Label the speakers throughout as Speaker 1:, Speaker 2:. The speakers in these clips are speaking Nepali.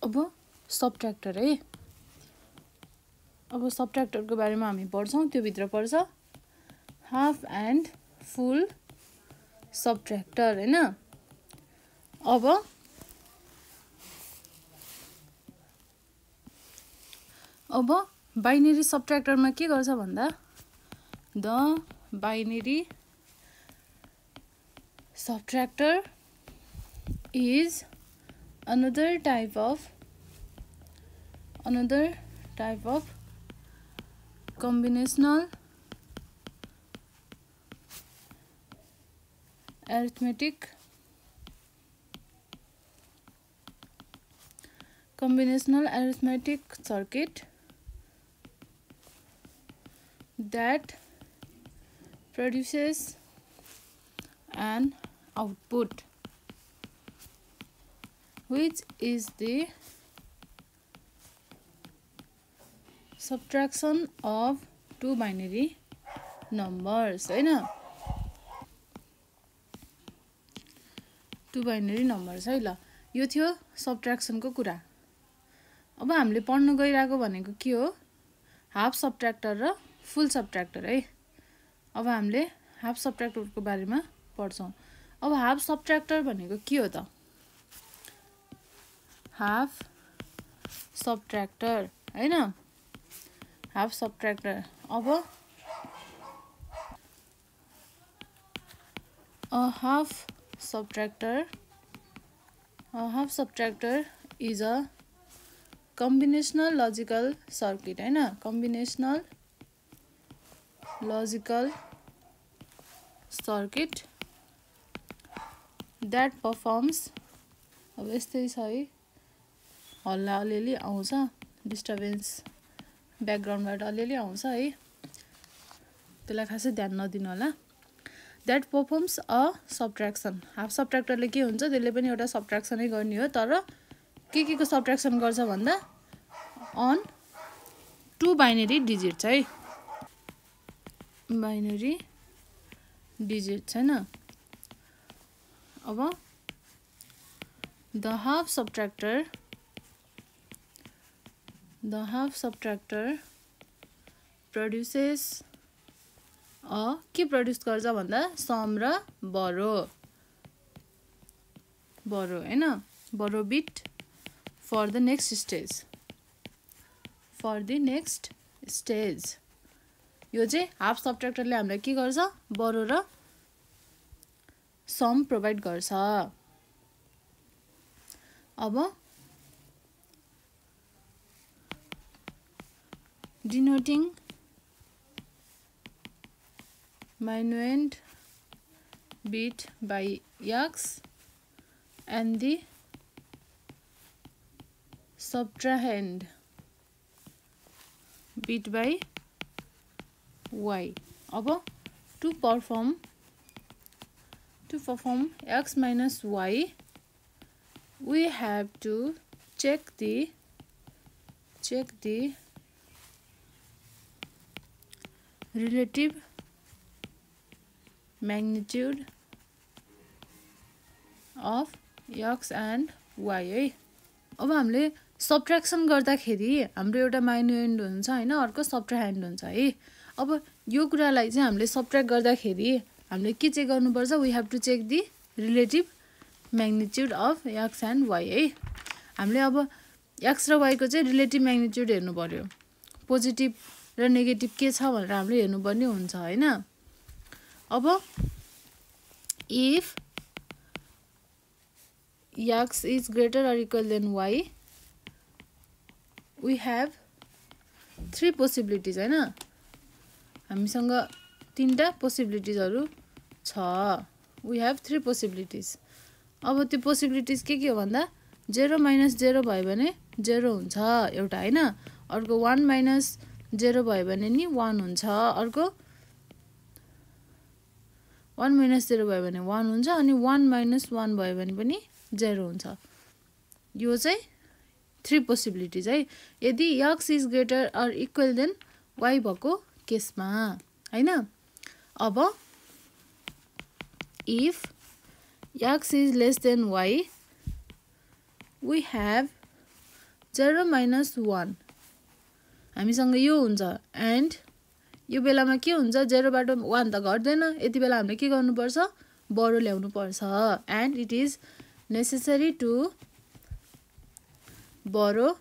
Speaker 1: अब सबट्र्याक्टर है। अब सबट्र्याक्टरको बारेमा हामी पढ्छौँ। त्यो भित्र पर्छ हाफ एन्ड फुल सबट्र्याक्टर हैन। अब बाइनरी सबट्र्याक्टरमा के गर्छ भन्दा the binary subtractor is another type of combinational arithmetic circuit that produces an output which is the subtraction of two binary numbers हैन। टु बाइनरी नम्बर्स है। ल यो थियो सबट्र्याक्सनको कुरा। अब हामीले पढ्न गइरहेको भनेको के हो हाफ सबट्र्याक्टर र फुल सबट्र्याक्टर है। अब हामीले हाफ सबट्र्याक्टरको बारेमा पढ्छौँ। अब हाफ सबट्र्याक्टर भनेको के हो त हाफ सबट्र्याक्टर हैन। हाफ सबट्र्याक्टर अब a half subtractor is a combinational logical circuit हैन। combinational logical circuit that performs अब यस्तै छ है। हल्ला अलिअलि आउँछ डिस्टर्बेन्स ब्याकग्राउन्डबाट अलिअलि आउँछ है। त्यसलाई खासै ध्यान नदिनु होला। that performs a subtraction half सबट्र्याक्टरले के हुन्छ त्यसले पनि एउटा सबट्र्याक्सनै गर्ने हो। तर के को सबट्र्याक्सन गर्छ भन्दा अन टु बाइनरी डिजिट्स है। बाइनरी डिजिट्स हैन। अब the half subtractor produces के प्रड्युस गर्छ भन्दा सम र बरो हैन। Borrow bit for the next stage यो चाहिँ हाफ सबट्र्याक्टरले हामीलाई के गर्छ बरो र सम प्रोभाइड गर्छ। अब डिनोटिङ minuend bit by x and the subtrahend bit by y। अब to perform x minus y we have to check the relative magnitude of x and y है। अब हामीले सबट्र्याक्सन गर्दाखेरि हाम्रो एउटा माइन्युएन्ड हुन्छ हैन अर्को सबट्राह्यान्ड हुन्छ है। अब यो कुरालाई चाहिँ हामीले सबट्र्याक्ट गर्दाखेरि हामीले के चेक गर्नुपर्छ we have to check the relative magnitude of x and y है। हामीले अब x र y को चाहिँ रिलेटिभ म्याग्निट्युड हेर्नु पर्यो। पोजिटिभ र नेगेटिभ के छ भनेर हामीले हेर्नुपर्ने हुन्छ हैन। अब if x is greater or equal than y we have three possibilities हैन। हामीसँग तीनटा पोसिबिलिटिजहरु छ। we have three possibilities। अब त्यो पोसिबिलिटिज के हो भन्दा 0 - 0 भयो भने 0 हुन्छ एउटा हैन। अर्को 1 - 0 भयो भने नि 1 हुन्छ। अर्को 1 - 0 भयो भने 1 हुन्छ अनि 1 - 1 भयो भने पनि 0 हुन्छ। यो चाहिँ 3 पोसिबिलिटिज है। यदि x is greater or equal than y भएको केसमा हैन। अब if x is less than y we have 0 minus 1 हामीसँग यो हुन्छ एन्ड यो बेलामा के हुन्छ 0 बाट 1 त घट्दैन यति बेला हामीले के गर्नुपर्छ बरो ल्याउनु पर्छ and it is necessary to borrow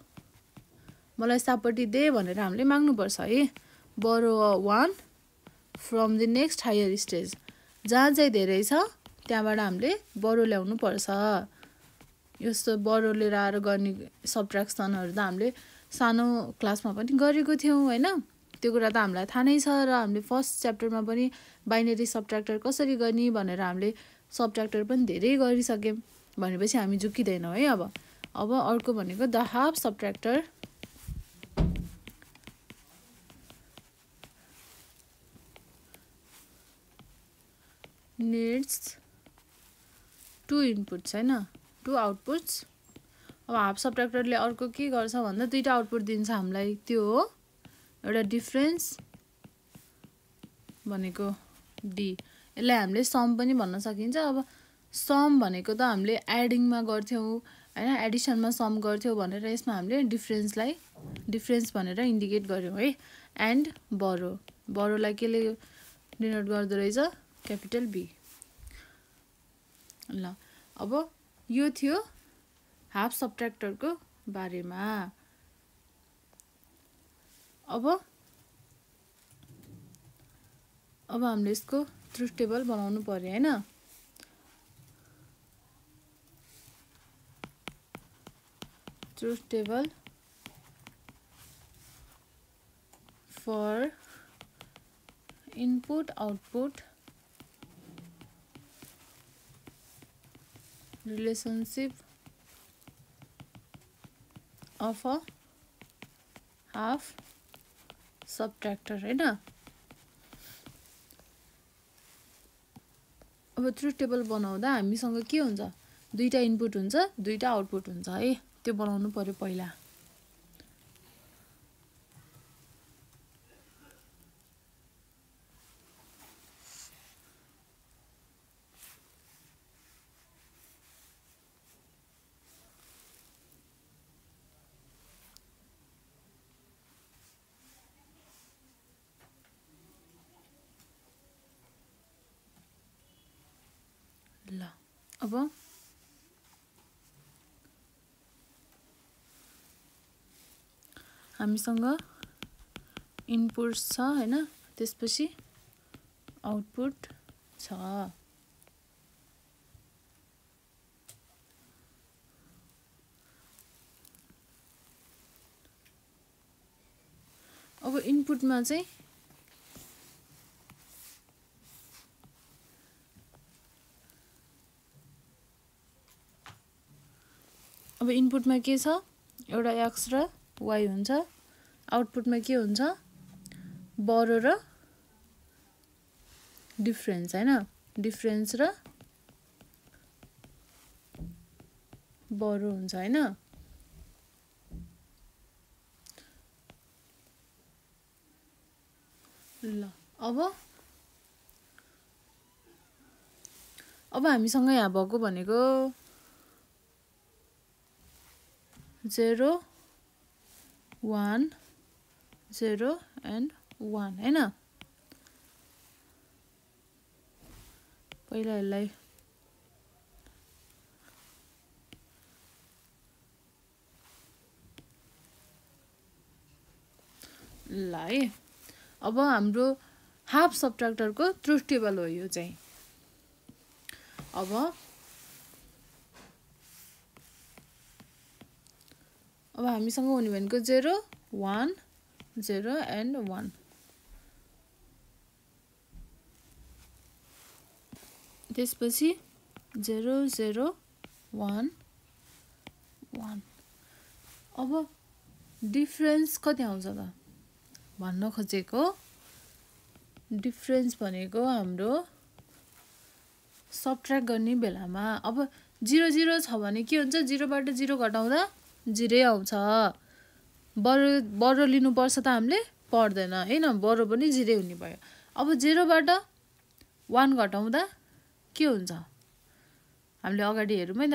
Speaker 1: मलाई सापट्टि दे भनेर हामीले माग्नु पर्छ है borrow 1 from the next higher stage जहाँ चाहिँ धेरै छ त्यहाँबाट हामीले बरो ल्याउनु पर्छ यस्तो बरो लिएर आएर गर्ने सबट्र्याक्सनहरु त हामीले सानो क्लासमा पनि गरेको थियौं हैन त्यो कुरा त हामीलाई थाहा नै छ र हामीले फर्स्ट च्याप्टरमा पनि बाइनरी सबट्र्याक्टर कसरी गर्ने भनेर हामीले सबट्र्याक्टर पनि धेरै गरिसक्यौं भनेपछि हामी झुकिदैनौं है अब अर्को भनेको द हाफ सबट्र्याक्टर needs 2 inputs हैन 2 outputs अब हाफ सबट्र्याक्टरले अर्को के गर्छ भन्दा दुईटा आउटपुट दिन्छ हामीलाई त्यो हो एउटा डिफरेन्स भनेको डी यसलाई हामीले सम पनि भन्न सकिन्छ अब सम भनेको त हामीले एडिङमा गर्थ्यौं हैन एडिसनमा सम गर्थ्यौं भनेर यसमा हामीले डिफरेन्स भनेर इन्डिकेट गर्यौं है एन्ड बरोलाई केले डिनोट गर्दो रहेछ क्यापिटल बी ल अब यो थियो हाफ सबट्र्याक्टरको बारेमा अब हामीले यसको ट्रुथ टेबल बनाउनु पर्यो हैन truth table for input output relationship of a half subtractor हैन अब ट्रुथ टेबल बनाउँदा हामीसँग के हुन्छ दुईटा इनपुट हुन्छ दुईटा आउटपुट हुन्छ है त्यो बनाउनु पर्यो पहिला ल अब हामीसँग इनपुट छ हैन त्यसपछि आउटपुट छ अब इनपुटमा चाहिँ अब इनपुटमा के छ एउटा x र y हुन्छ आउटपुटमा के हुन्छ बरो र डिफरेन्स हैन डिफरेन्स र बरो हुन्छ हैन ल अब हामीसँग यहाँ भएको भनेको 0 1 0 and 1 हैन पहिला यसलाई ल है अब हाम्रो हाफ सबट्र्याक्टरको ट्रुथ टेबल हो यो चाहिँ अब हामीसँग हुने भनेको 0 1 0 and 1 त्यसपछि 0 0 1 1 अब डिफरेन्स कति आउँछ त भन्न खोजेको डिफरेन्स भनेको हाम्रो सबट्र्याक्ट गर्ने बेलामा अब 0 0 छ भने के हुन्छ 0 बाट 0 घटाउँदा 0 आउँछ बरो लिनु पर्छ त हामीले पर्दैन हैन बरो पनि 0 हुने भयो अब 0 बाट 1 घटाउँदा के हुन्छ हामीले अगाडि हेरौँ है त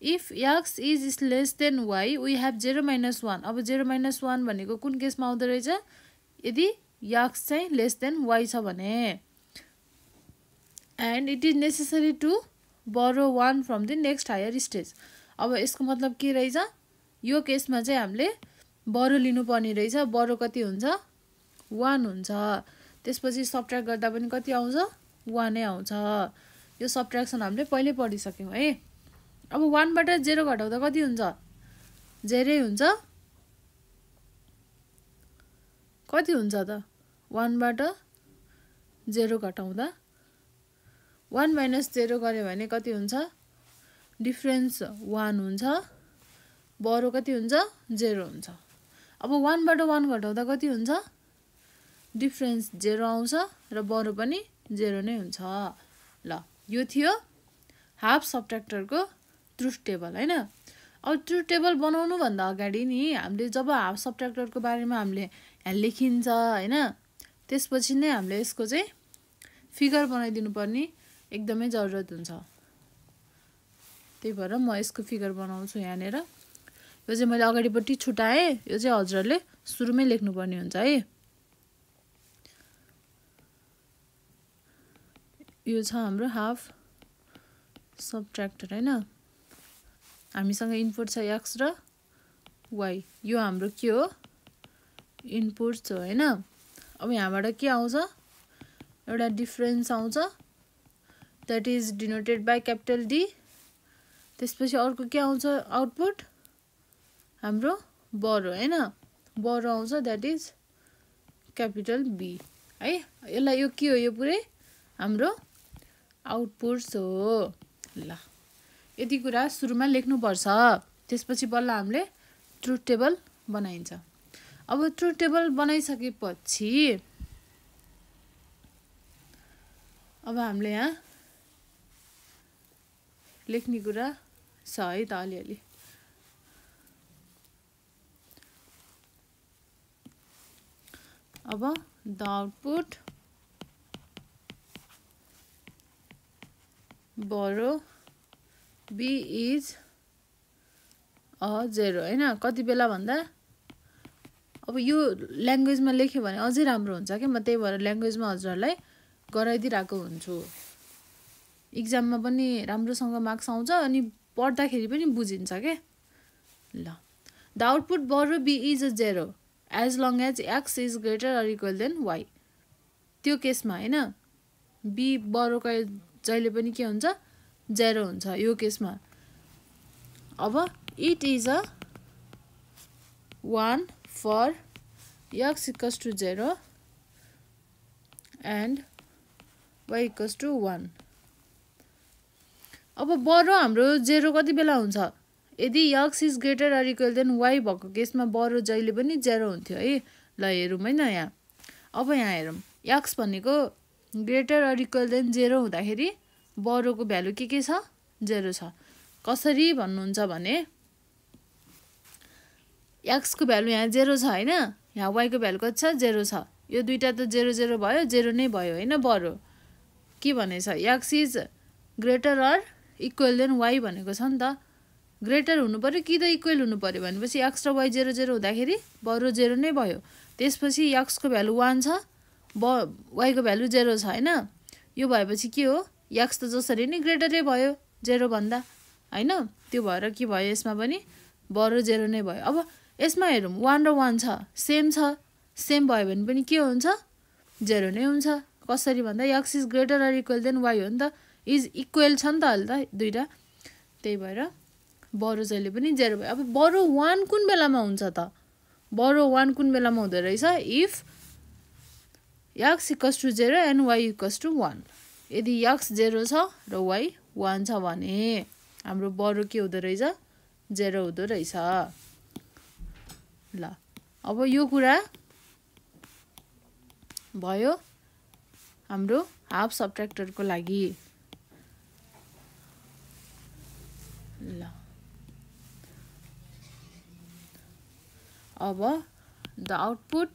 Speaker 1: if x is less than y we have 0 - 1। अब 0 - 1 भनेको कुन केसमा आउँदो रहेछ? यदि x चाहिँ लेस देन y छ भने। And it is necessary to borrow 1 from the next higher stage. अब यसको मतलब के रहेछ? यो केसमा चाहिँ हामीले बोरो लिनुपर्ने रहेछ। बोरो कति हुन्छ? 1 हुन्छ। त्यसपछि सबट्र्याक्ट गर्दा पनि कति आउँछ? 1 नै आउँछ। यो सबट्र्याक्सन हामीले पहिले पढिसक्यौँ है। अब 1 बाट 0 घटाउँदा कति हुन्छ? 0 हुन्छ। कति हुन्छ त? 1 बाट 0 घटाउँदा 1 - 0 गर्यो भने कति हुन्छ? डिफरेन्स 1 हुन्छ। बोरो कति हुन्छ? 0 हुन्छ। अब 1 बाट 1 घटाउँदा कति हुन्छ? डिफरेन्स 0 आउँछ र बोरो पनि 0 नै हुन्छ। ल यो थियो हाफ सबट्र्याक्टरको ट्रुथ टेबल हैन। अब ट्रुथ टेबल बनाउनु भन्दा अगाडि नि हामीले जब हाफ सबट्र्याक्टरको बारेमा हामीले लेखिन्छ हैन, त्यसपछि नै हामीले यसको चाहिँ फिगर बनाइदिनु पर्ने एकदमै जरुरत हुन्छ। त्यही भएर म यसको फिगर बनाउँछु यहाँनेर। यो चाहिँ मैले अगाडिपट्टि छुटाएँ। यो चाहिँ हजुरहरूले सुरुमै लेख्नुपर्ने हुन्छ है। यो छ हाम्रो हाफ सबट्र्याक्टर हैन। हामीसँग इनपुट छ x र y। यो हाम्रो के हो? इनपुट्स हो हैन। अब यहाँबाट के आउँछ? एउटा डिफरेन्स आउँछ, that is denoted by capital D। त्यसपछि अर्को के आउँछ? आउटपुट हाम्रो बोरो हैन। बोरो आउँछ, द्याट इज क्यापिटल B है। यसलाई यो के हो? यो पुरै हाम्रो आउटपुट्स हो। ल यति कुरा सुरुमा लेख्नुपर्छ, त्यसपछि बल्ल हामीले ट्रुथ टेबल बनाइन्छ। अब ट्रुथ टेबल बनाइसकेपछि अब हामीले यहाँ लेख्ने कुरा छ है त अलिअलि। अब the output borrow B is a 0 हैन। कति बेला भन्दा अब यो ल्याङ्ग्वेजमा लेख्यो भने अझै राम्रो हुन्छ के। म त्यही भएर ल्याङ्ग्वेजमा हजुरहरूलाई गराइदिरहेको हुन्छु। इक्जाममा पनि राम्रोसँग मार्क्स आउँछ अनि पढ्दाखेरि पनि बुझिन्छ के। ल the output borrow B is a 0 as long as x is greater or equal than y। त्यो केसमा हैन, B बोरो जहिले पनि के हुन्छ? 0 हुन्छ यो केसमा। अब it is a 1 for x equals to 0 and y equals to 1। अब बोरो हाम्रो 0 कति बेला हुन्छ? यदि x is greater or equal than y भएको केसमा बोरो जहिले पनि 0 हुन्थ्यो है। ल हेरौँ हैन यहाँ। अब यहाँ हेरौँ, x भनेको ग्रेटर अर इक्वल देन 0 हुँदाखेरि बोरोको भ्यालु के छ? 0 छ। कसरी भन्नुहुन्छ भने x को भ्यालु यहाँ 0 छ हैन, यहाँ y को भ्यालु कति छ? 0 छ। यो दुईटा त 0 0 भयो, 0 नै भयो हैन। बोरो के भनेछ? x is greater or equal than y भनेको छ नि त। ग्रेटर हुनु पर्यो कि त इक्वल हुनु पर्यो भनेपछि x र y 0 0 हुँदाखेरि बोरो 0 नै भयो। त्यसपछि x को भ्यालु 1 छ, y को भ्यालु 0 छ हैन। यो भएपछि के हो? x त जसरी नै ग्रेटरै भयो 0 भन्दा हैन। त्यो भएर के भयो? यसमा पनि बोरो 0 नै भयो। अब यसमा हेरौँ, 1 र 1 छ, सेम छ। सेम भयो भने पनि के हुन्छ? 0 नै हुन्छ। कसरी भन्दा x is greater or equal than y हो नि त। इज इक्वल छ नि त अहिले त दुईटा। त्यही भएर बोरो जहिले पनि 0 भयो। अब बोरो 1 कुन बेलामा हुन्छ त? बोरो 1 कुन बेलामा हुँदो रहेछ? If x equals to 0 and y equals to 1। यदि x 0 छ र y 1 छ भने हाम्रो बोरो के हुँदो रहेछ? 0 हुँदो रहेछ। ल अब यो कुरा भयो हाम्रो हाफ सबट्र्याक्टरको लागि। ल अब द आउटपुट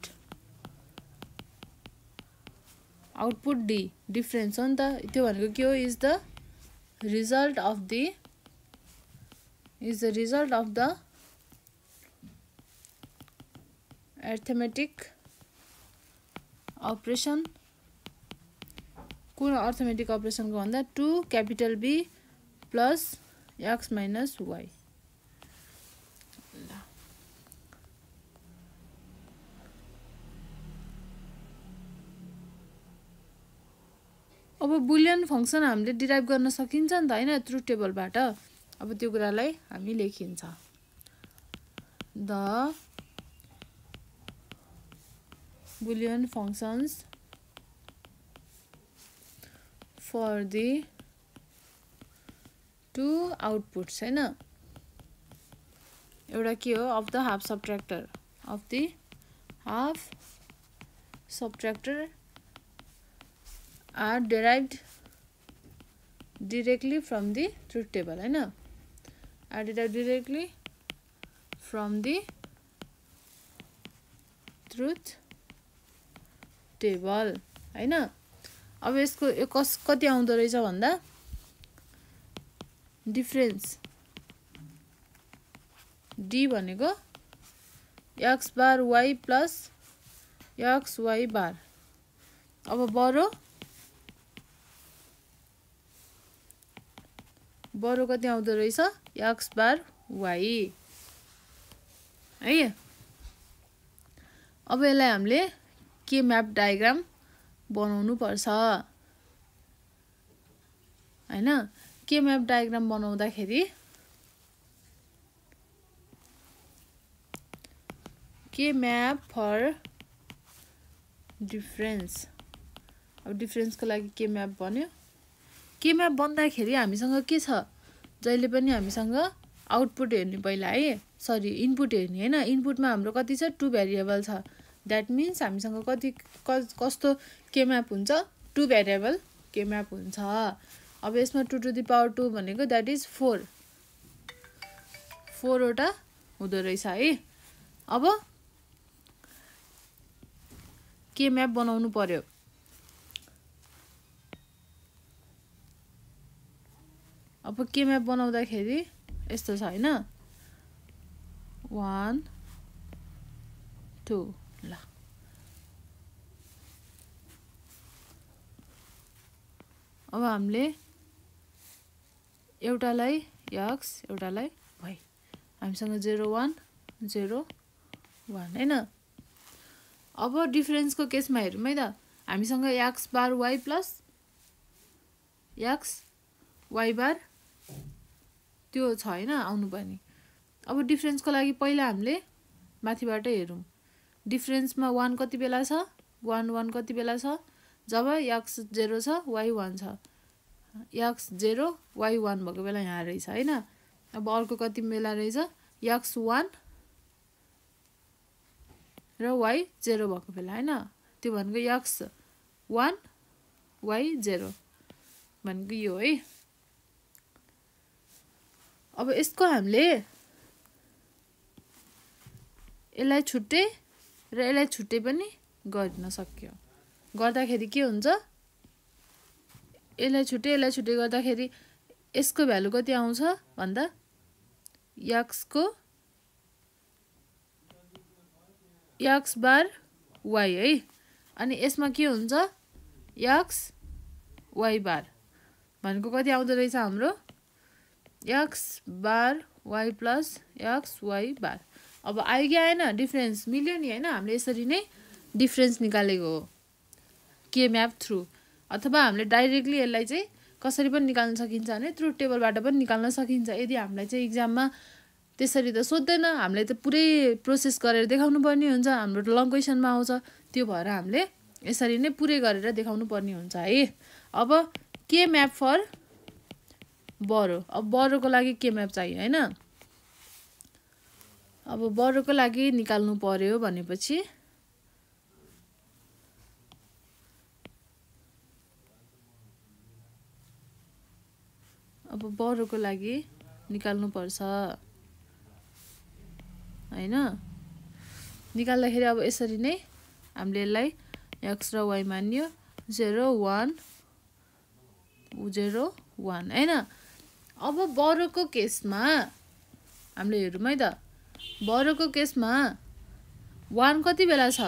Speaker 1: D डिफरेन्स हो नि त। त्यो भनेको के हो? Is the result of the is the result of the arithmetic operation. कुन अर्थमेटिक अपरेसनको भन्दा 2 capital B plus x minus y. अब बुलियन फंक्सन हामीले डिराइभ गर्न सकिन्छ नि त हैन ट्रुथ टेबलबाट. अब त्यो कुरालाई हामी लेखिन्छ. The Boolean functions for the two outputs हैन. एउटा के हो of the half subtractor are derived directly from the truth table हैन. Are derived directly from the truth table हैन. अब यसको कति आउँदो रहेछ भन्दा डिफरेन्स d भनेको x बार y प्लस x y बार. अब बरो कति आउँदो रहेछ x बार y है. अब यसलाई हामीले के म्याप डायग्राम बनाउनु पर्छ हैन. के म्याप डायग्राम बनाउँदाखेरि के म्याप फर डिफरेन्स. अब डिफरेन्सको लागि के म्याप बन्यो. के म्याप बन्दाखेरि हामीसँग के छ जहिले पनि हामीसँग आउटपुट हेर्ने पहिला है सरी इनपुट हेर्ने हैन. इनपुटमा हाम्रो कति छ 2 भेरिएबल छ. दैट मिन्स हामीसँग कस्तो के म्याप हुन्छ 2 भेरिएबल के म्याप हुन्छ. अब यसमा 2 to the power 2 भनेको दैट इज 4 वटा हुँदो रहेछ है. अब के म्याप बनाउनु पर्यो. अब के म्याप बनाउँदाखेरि यस्तो छ हैन 1 2 ल. अब हामीले एउटालाई x एउटालाई y हामीसँग 0 1 0 1 हैन. अब डिफरेन्सको केसमा हेरौँ है त. हामीसँग x बार y प्लस x y बार त्यो छ हैन आउनु पर्ने. अब डिफरेन्सको लागि पहिला हामीले माथिबाट हेरौँ. डिफरेन्समा 1 कति बेला छ 1 1 कति बेला छ जब x 0 छ y 1 छ. x 0 y 1 भएको बेला यहाँ रहेछ हैन. अब अर्को कति बेला रहेछ x 1 र y 0 भएको बेला हैन. त्यो भनेको x 1 y 0 भनेको यो है. अब यसको हामीले यसलाई छुट्टै र यसलाई छुट्टै पनि गर्न सक्यो. गर्दाखेरि के हुन्छ यसलाई छुट्टै गर्दाखेरि यसको भ्यालु कति आउँछ भन्दा x बार y है. अनि यसमा के हुन्छ x y बार भनेको कति आउँदो रहेछ हाम्रो x बार y प्लस x y बार. अब आयो कि आएन डिफरेन्स मिल्यो नि हैन. हामीले यसरी नै डिफरेन्स निकालेको हो के म्याप थ्रु. अथवा हामीले डाइरेक्टली यसलाई चाहिँ कसरी पनि निकाल्न सकिन्छ भने ट्रुथ टेबलबाट पनि निकाल्न सकिन्छ. यदि हामीलाई चाहिँ एक्जाममा त्यसरी त सोध्दैन हामीले त पुरै प्रोसेस गरेर देखाउनु पर्ने हुन्छ. हाम्रो लङ क्वेसनमा आउँछ. त्यो भएर हामीले यसरी नै पुरै गरेर देखाउनु पर्ने हुन्छ है. अब के म्याप फर बरो. अब बरोको लागि के म्याप चाहियो हैन. अब बरोको लागि निकाल्नु पर्यो भनेपछि अब बरोको लागि निकाल्नु पर्छ हैन. निकाल्दाखेरि अब यसरी नै हामीले यसलाई x र y मान्यो 0 1 0 1 हैन. अब बरोको केसमा हामीले हेरौँ है त बरोको केसमा 1 कति बेला छ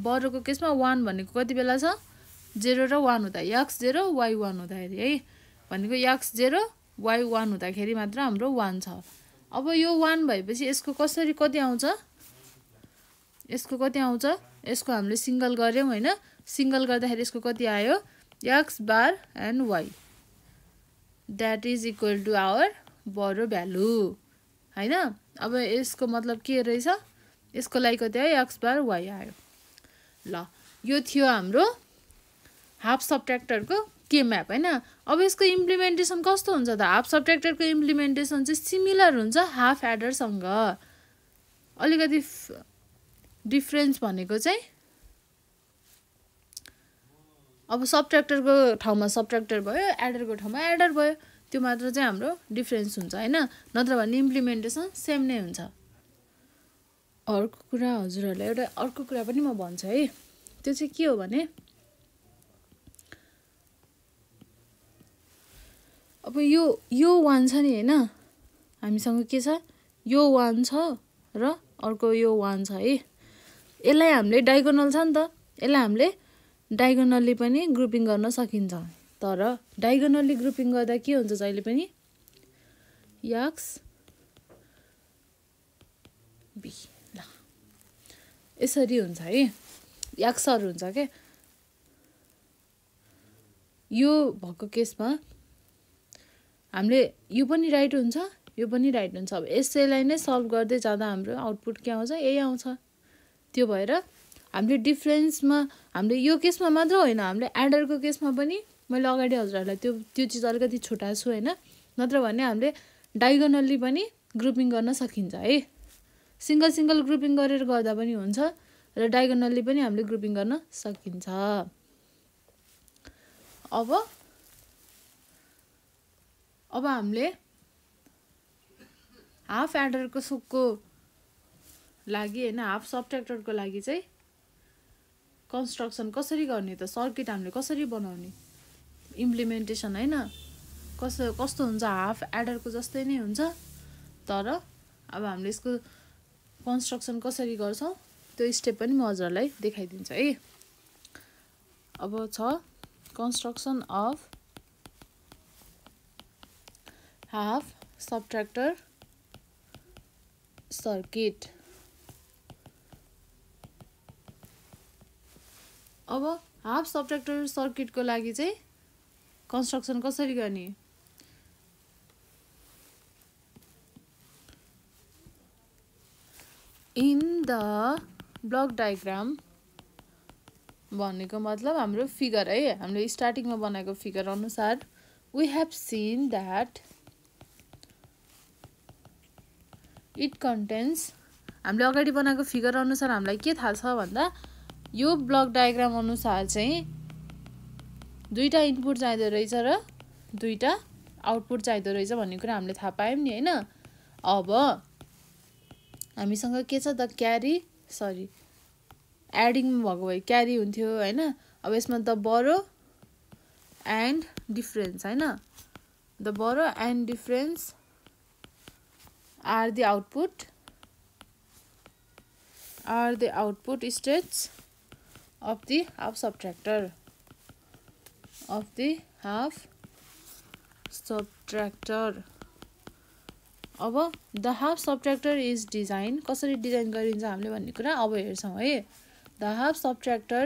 Speaker 1: बरोको केसमा 1 भनेको कति बेला छ 0 र 1 हुँदा x 0 y 1 हुँदाखेरि है भनेको x 0 y 1 हुँदाखेरि मात्र हाम्रो 1 छ अब यो 1 भएपछि यसको कसरी कति आउँछ यसको कति आउँछ यसको हामीले सिंगल गर्यौं हैन सिंगल गर्दाखेरि यसको कति आयो x bar and y that is equal to our बरो भ्यालु हैन अब यसको मतलब के रहेछ यसको लागि कति आयो x बार y आयो ल यो थियो हाम्रो हाफ सबट्र्याक्टरको के म्याप हैन अब यसको इम्प्लिमेन्टेसन कस्तो हुन्छ त हाफ सबट्र्याक्टरको इम्प्लिमेन्टेसन चाहिँ सिमिलर हुन्छ हाफ एडर सँग अलिकति डिफरेन्स भनेको चाहिँ अब सबट्र्याक्टरको ठाउँमा सबट्र्याक्टर भयो एडरको ठाउँमा एडर भयो त्यो मात्र चाहिँ हाम्रो डिफरेन्स हुन्छ हैन नत्र भने इम्प्लिमेन्टेसन सेम नै हुन्छ अर्को कुरा हजुरहरुलाई एउटा अर्को कुरा पनि म भन्छु है त्यो चाहिँ के हो भने अब यो 1 छ नि हैन हामीसँग के छ यो 1 छ र अर्को यो 1 छ है यसलाई हामीले डायगोनल छ नि त यसलाई हामीले डायगोनली पनि ग्रुपिङ गर्न सकिन्छ तर डायगोनली ग्रुपिङ गर्दा के हुन्छ जहिले पनि x b ल यसरी हुन्छ है x हुन्छ के यो भएको केसमा हामीले यो पनि राइट हुन्छ यो पनि राइट हुन्छ अब यसैलाई नै सल्भ गर्दै जाँदा हाम्रो आउटपुट के आउँछ यही आउँछ त्यो भएर हामीले डिफरेन्समा हामीले यो केसमा मात्र होइन हामीले एडरको केसमा पनि मैले अगाडि हजुरहरुलाई त्यो चीज अलिकति छुटाछु हैन नत्र भने हामीले डायगोनली पनि ग्रुपिङ गर्न सकिन्छ है सिंगल सिंगल ग्रुपिङ गरेर गर्दा पनि हुन्छ र डायगोनली पनि हामीले ग्रुपिङ गर्न सकिन्छ अब हामीले हाफ एडरको सुकको लागि हैन हाफ सबट्र्याक्टरको लागि चाहिँ कन्स्ट्रक्सन कसरी गर्ने त सर्किट हामीले कसरी बनाउने इम्प्लिमेन्टेसन हैन कस्तो हुन्छ हाफ एडरको जस्तै नै हुन्छ तर अब हामीले यसको कन्स्ट्रक्सन कसरी गर्छौं त्यो स्टेप पनि म हजुरलाई देखाइदिन्छु है अब छ कन्स्ट्रक्सन अफ हाफ सबट्र्याक्टर सर्किट अब हाफ सबट्र्याक्टर सर्किटको लागि चाहिँ कन्स्ट्रक्सन कसरी गर्ने इन द ब्लक डायग्राम भनेको मतलब हाम्रो फिगर है हामीले स्टार्टिङमा बनाएको फिगर अनुसार we have seen that it contains हामीले अगाडि बनाएको फिगर अनुसार हामीलाई के थाहा छ भन्दा यो ब्लक डायग्राम अनुसार चाहिँ दुईटा इनपुट चाहिँदो रहेछ र दुईटा आउटपुट चाहिँदो रहेछ भन्ने कुरा हामीले थाहा पायौं नि हैन अब हामीसँग के छ द क्यारी सरी एडिङ भएको भए क्यारी हुन्थ्यो हैन अब यसमा द बरो एन्ड डिफरेन्स हैन द बरो and difference are the output states of the half subtractor अब the half subtractor is designed कसरी डिजाइन गरिन्छ हामीले भन्ने कुरा अब हेर्छौं है the half subtractor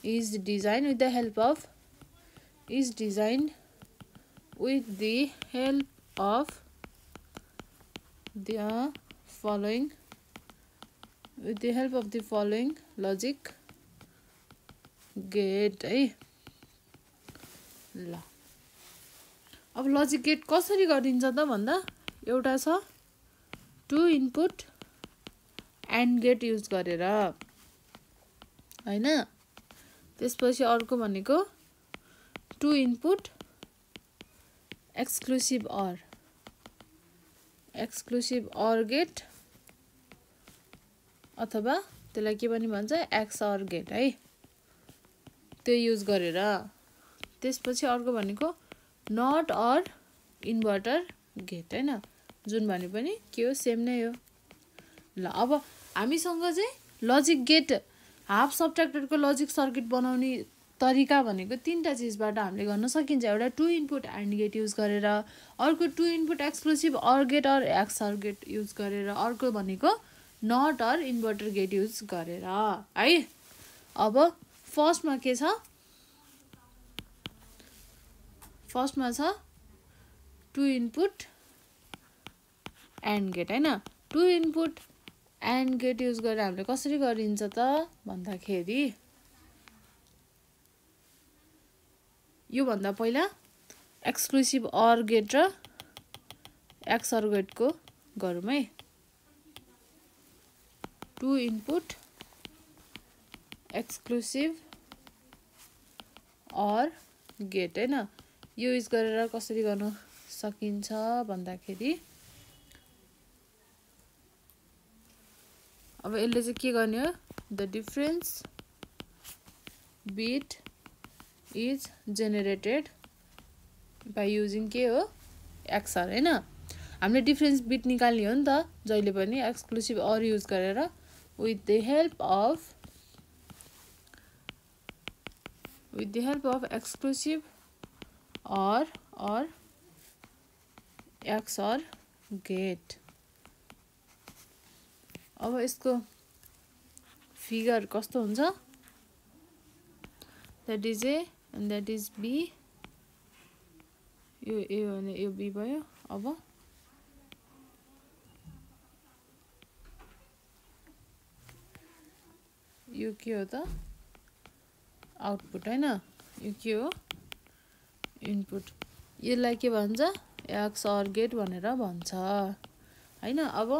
Speaker 1: is designed with the help of the following logic gate है ल अब लजिक गेट कसरी गरिन्छ त भन्दा एउटा छ two input and gate use गरेर हैन त्यसपछि अर्को भनेको two input exclusive or gate अथवा त्यसलाई के पनि भन्छ एक्सअर गेट है त्यो युज गरेर त्यसपछि अर्को भनेको नट अर इन्भर्टर गेट हैन जुन भने पनि के हो सेम नै हो ल अब हामीसँग चाहिँ लजिक गेट हाफ सब्ट्र्याक्टरको लजिक सर्किट बनाउने तरिका भनेको तीनटा चीजबाट हामीले गर्न सकिन्छ एउटा two input and gate use गरेर अर्को two input exclusive or gate or XOR gate use गरेर अर्को भनेको NOT or inverter gate use गरेर है अब फर्स्टमा के छ फर्स्टमा छ टु इनपुट एन्ड गेट हैन two input and gate use गरेर हामीले कसरी गरिन्छ त भन्दाखेरि यो भन्दा पहिला एक्सक्लुसिभ अर गेट र एक्सअर गेटको गरौँ है two input exclusive or gate हैन यो युज गरेर कसरी गर्न सकिन्छ भन्दाखेरि अब यसले चाहिँ के गर्ने हो the difference beet is generated by using के हो एक्सअर हैन हामीले डिफरेन्स बिट निकाल्ने हो नि त जहिले पनि एक्सक्लुसिभ अर युज गरेर with the help of exclusive or XOR gate अब यसको फिगर कस्तो हुन्छ that is A and that is B यो A भने यो B भयो अब यो के हो त आउटपुट हैन यो के हो इनपुट यसलाई के भन्छ एक्सअर गेट भनेर भन्छ हैन अब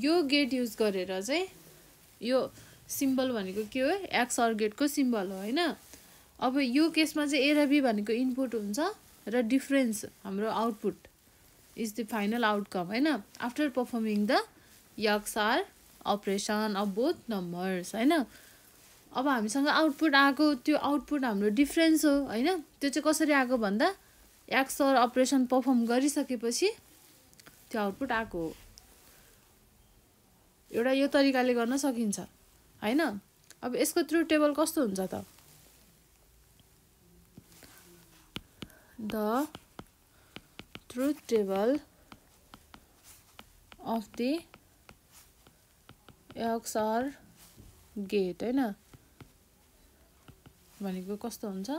Speaker 1: यो गेट युज गरेर चाहिँ यो सिम्बल भनेको के हो एक्सअर गेटको सिम्बल हो हैन अब यो केसमा चाहिँ ए र बी भनेको इनपुट हुन्छ र डिफरेन्स हाम्रो output is the final outcome हैन after performing the XOR operation of both numbers हैन अब हामीसँग आउटपुट आएको त्यो आउटपुट हाम्रो डिफरेन्स हो हैन त्यो चाहिँ कसरी आएको भन्दा एक्सअर अपरेसन परफर्म गरिसकेपछि त्यो आउटपुट आएको हो एउटा यो तरिकाले गर्न सकिन्छ हैन अब यसको ट्रुथ टेबल कस्तो हुन्छ त the truth table of the XOR gate हैन भनेको कस्तो हुन्छ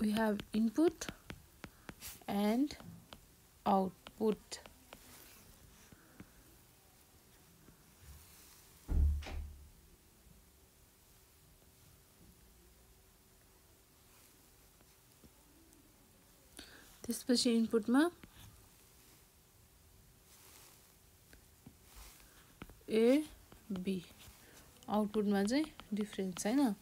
Speaker 1: we have input and output त्यसपछि इनपुटमा ए बी आउटपुटमा चाहिँ डिफरेन्स हैन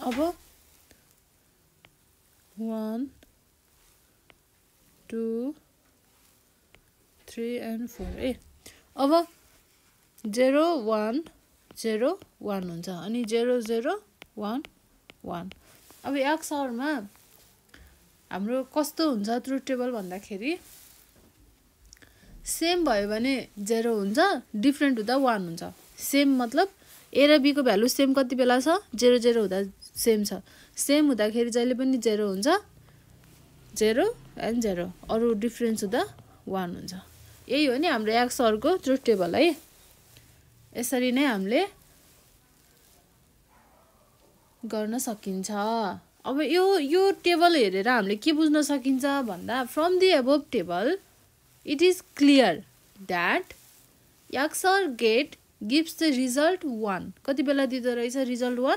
Speaker 1: अब 1 2 3 and 4 ए अब 0 1 0 1 हुन्छ अनि 0 0 1 1 अब XOR मा हाम्रो कस्तो हुन्छ ट्रुथ टेबल भन्दाखेरि सेम भयो भने 0 हुन्छ डिफरेन्ट हुँदा 1 हुन्छ सेम मतलब ए र बी को भ्यालु सेम कति बेला छ 0 0 हुँदा सेम छ सेम हुँदाखेरि जहिले पनि 0 हुन्छ 0 and 0 अरु डिफरेन्स हुँदा 1 हुन्छ यही हो नि हाम्रो XOR को ट्रुथ टेबल है यसरी नै हामीले गर्न सकिन्छ अब यो टेबल हेरेर हामीले के बुझ्न सकिन्छ भन्दा from the above table it is clear that XOR gate gives the result 1 कति बेला दिदो रहेछ result 1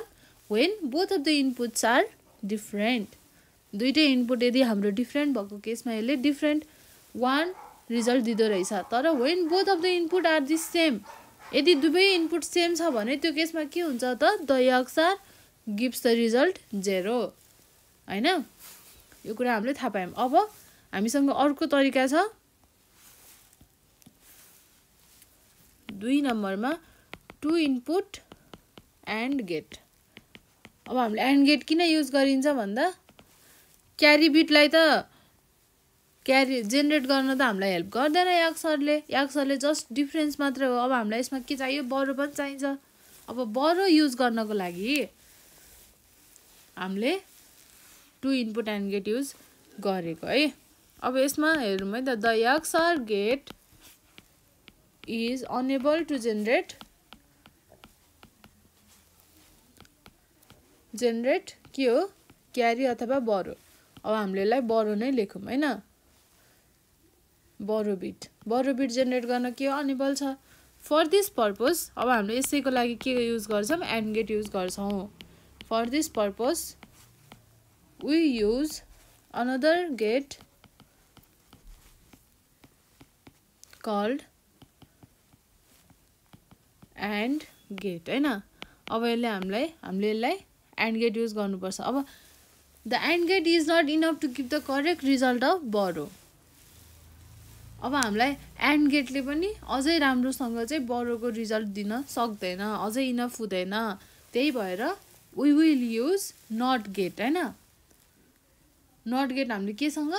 Speaker 1: when both of the inputs are different दुईटै इनपुट यदि हाम्रो डिफरेन्ट भएको केसमा यसले डिफरेन्ट 1 रिजल्ट दिदो रहेछ तर when both of the input are the same यदि दुवै इनपुट सेम छ भने त्यो केसमा के हुन्छ त the XOR gives the result 0 हैन यो कुरा हामीले थाहा पायौं अब हामीसँग अर्को तरिका छ 2 नम्बरमा टु इनपुट एन्ड गेट अब हामीले एन्ड गेट किन युज गरिन्छ भन्दा क्यारी बिटलाई त क्यारी जेनेरेट गर्न त हामीलाई हेल्प गर्दैन याक्सरले जस्ट डिफरेन्स मात्र हो अब हामीलाई यसमा के चाहियो बरो पनि चाहिन्छ अब बरो युज गर्नको लागि हामीले two input and gate use गरेको है अब यसमा हेरौँ है त the XOR gate is enable to generate के हो क्यारी अथवा बरो अब हामीले यसलाई बरो नै लेखौँ हैन बरो बिट जेनेरेट गर्न के अनेबल छ फर दिस पर्पस अब हामीले यसैको लागि के युज गर्छौं एन्ड गेट युज गर्छौं for this purpose we use another gate called and gate हैन अब हामीले यसलाई एन्ड गेट युज गर्नुपर्छ अब the and gate is not enough to give the correct result of borrow अब हामीलाई एन्ड गेटले पनि अझै राम्रोसँग चाहिँ बरोको रिजल्ट दिन सक्दैन अझै इनफ हुँदैन त्यही भएर we will use not gate हैन नट गेट हामीले केसँग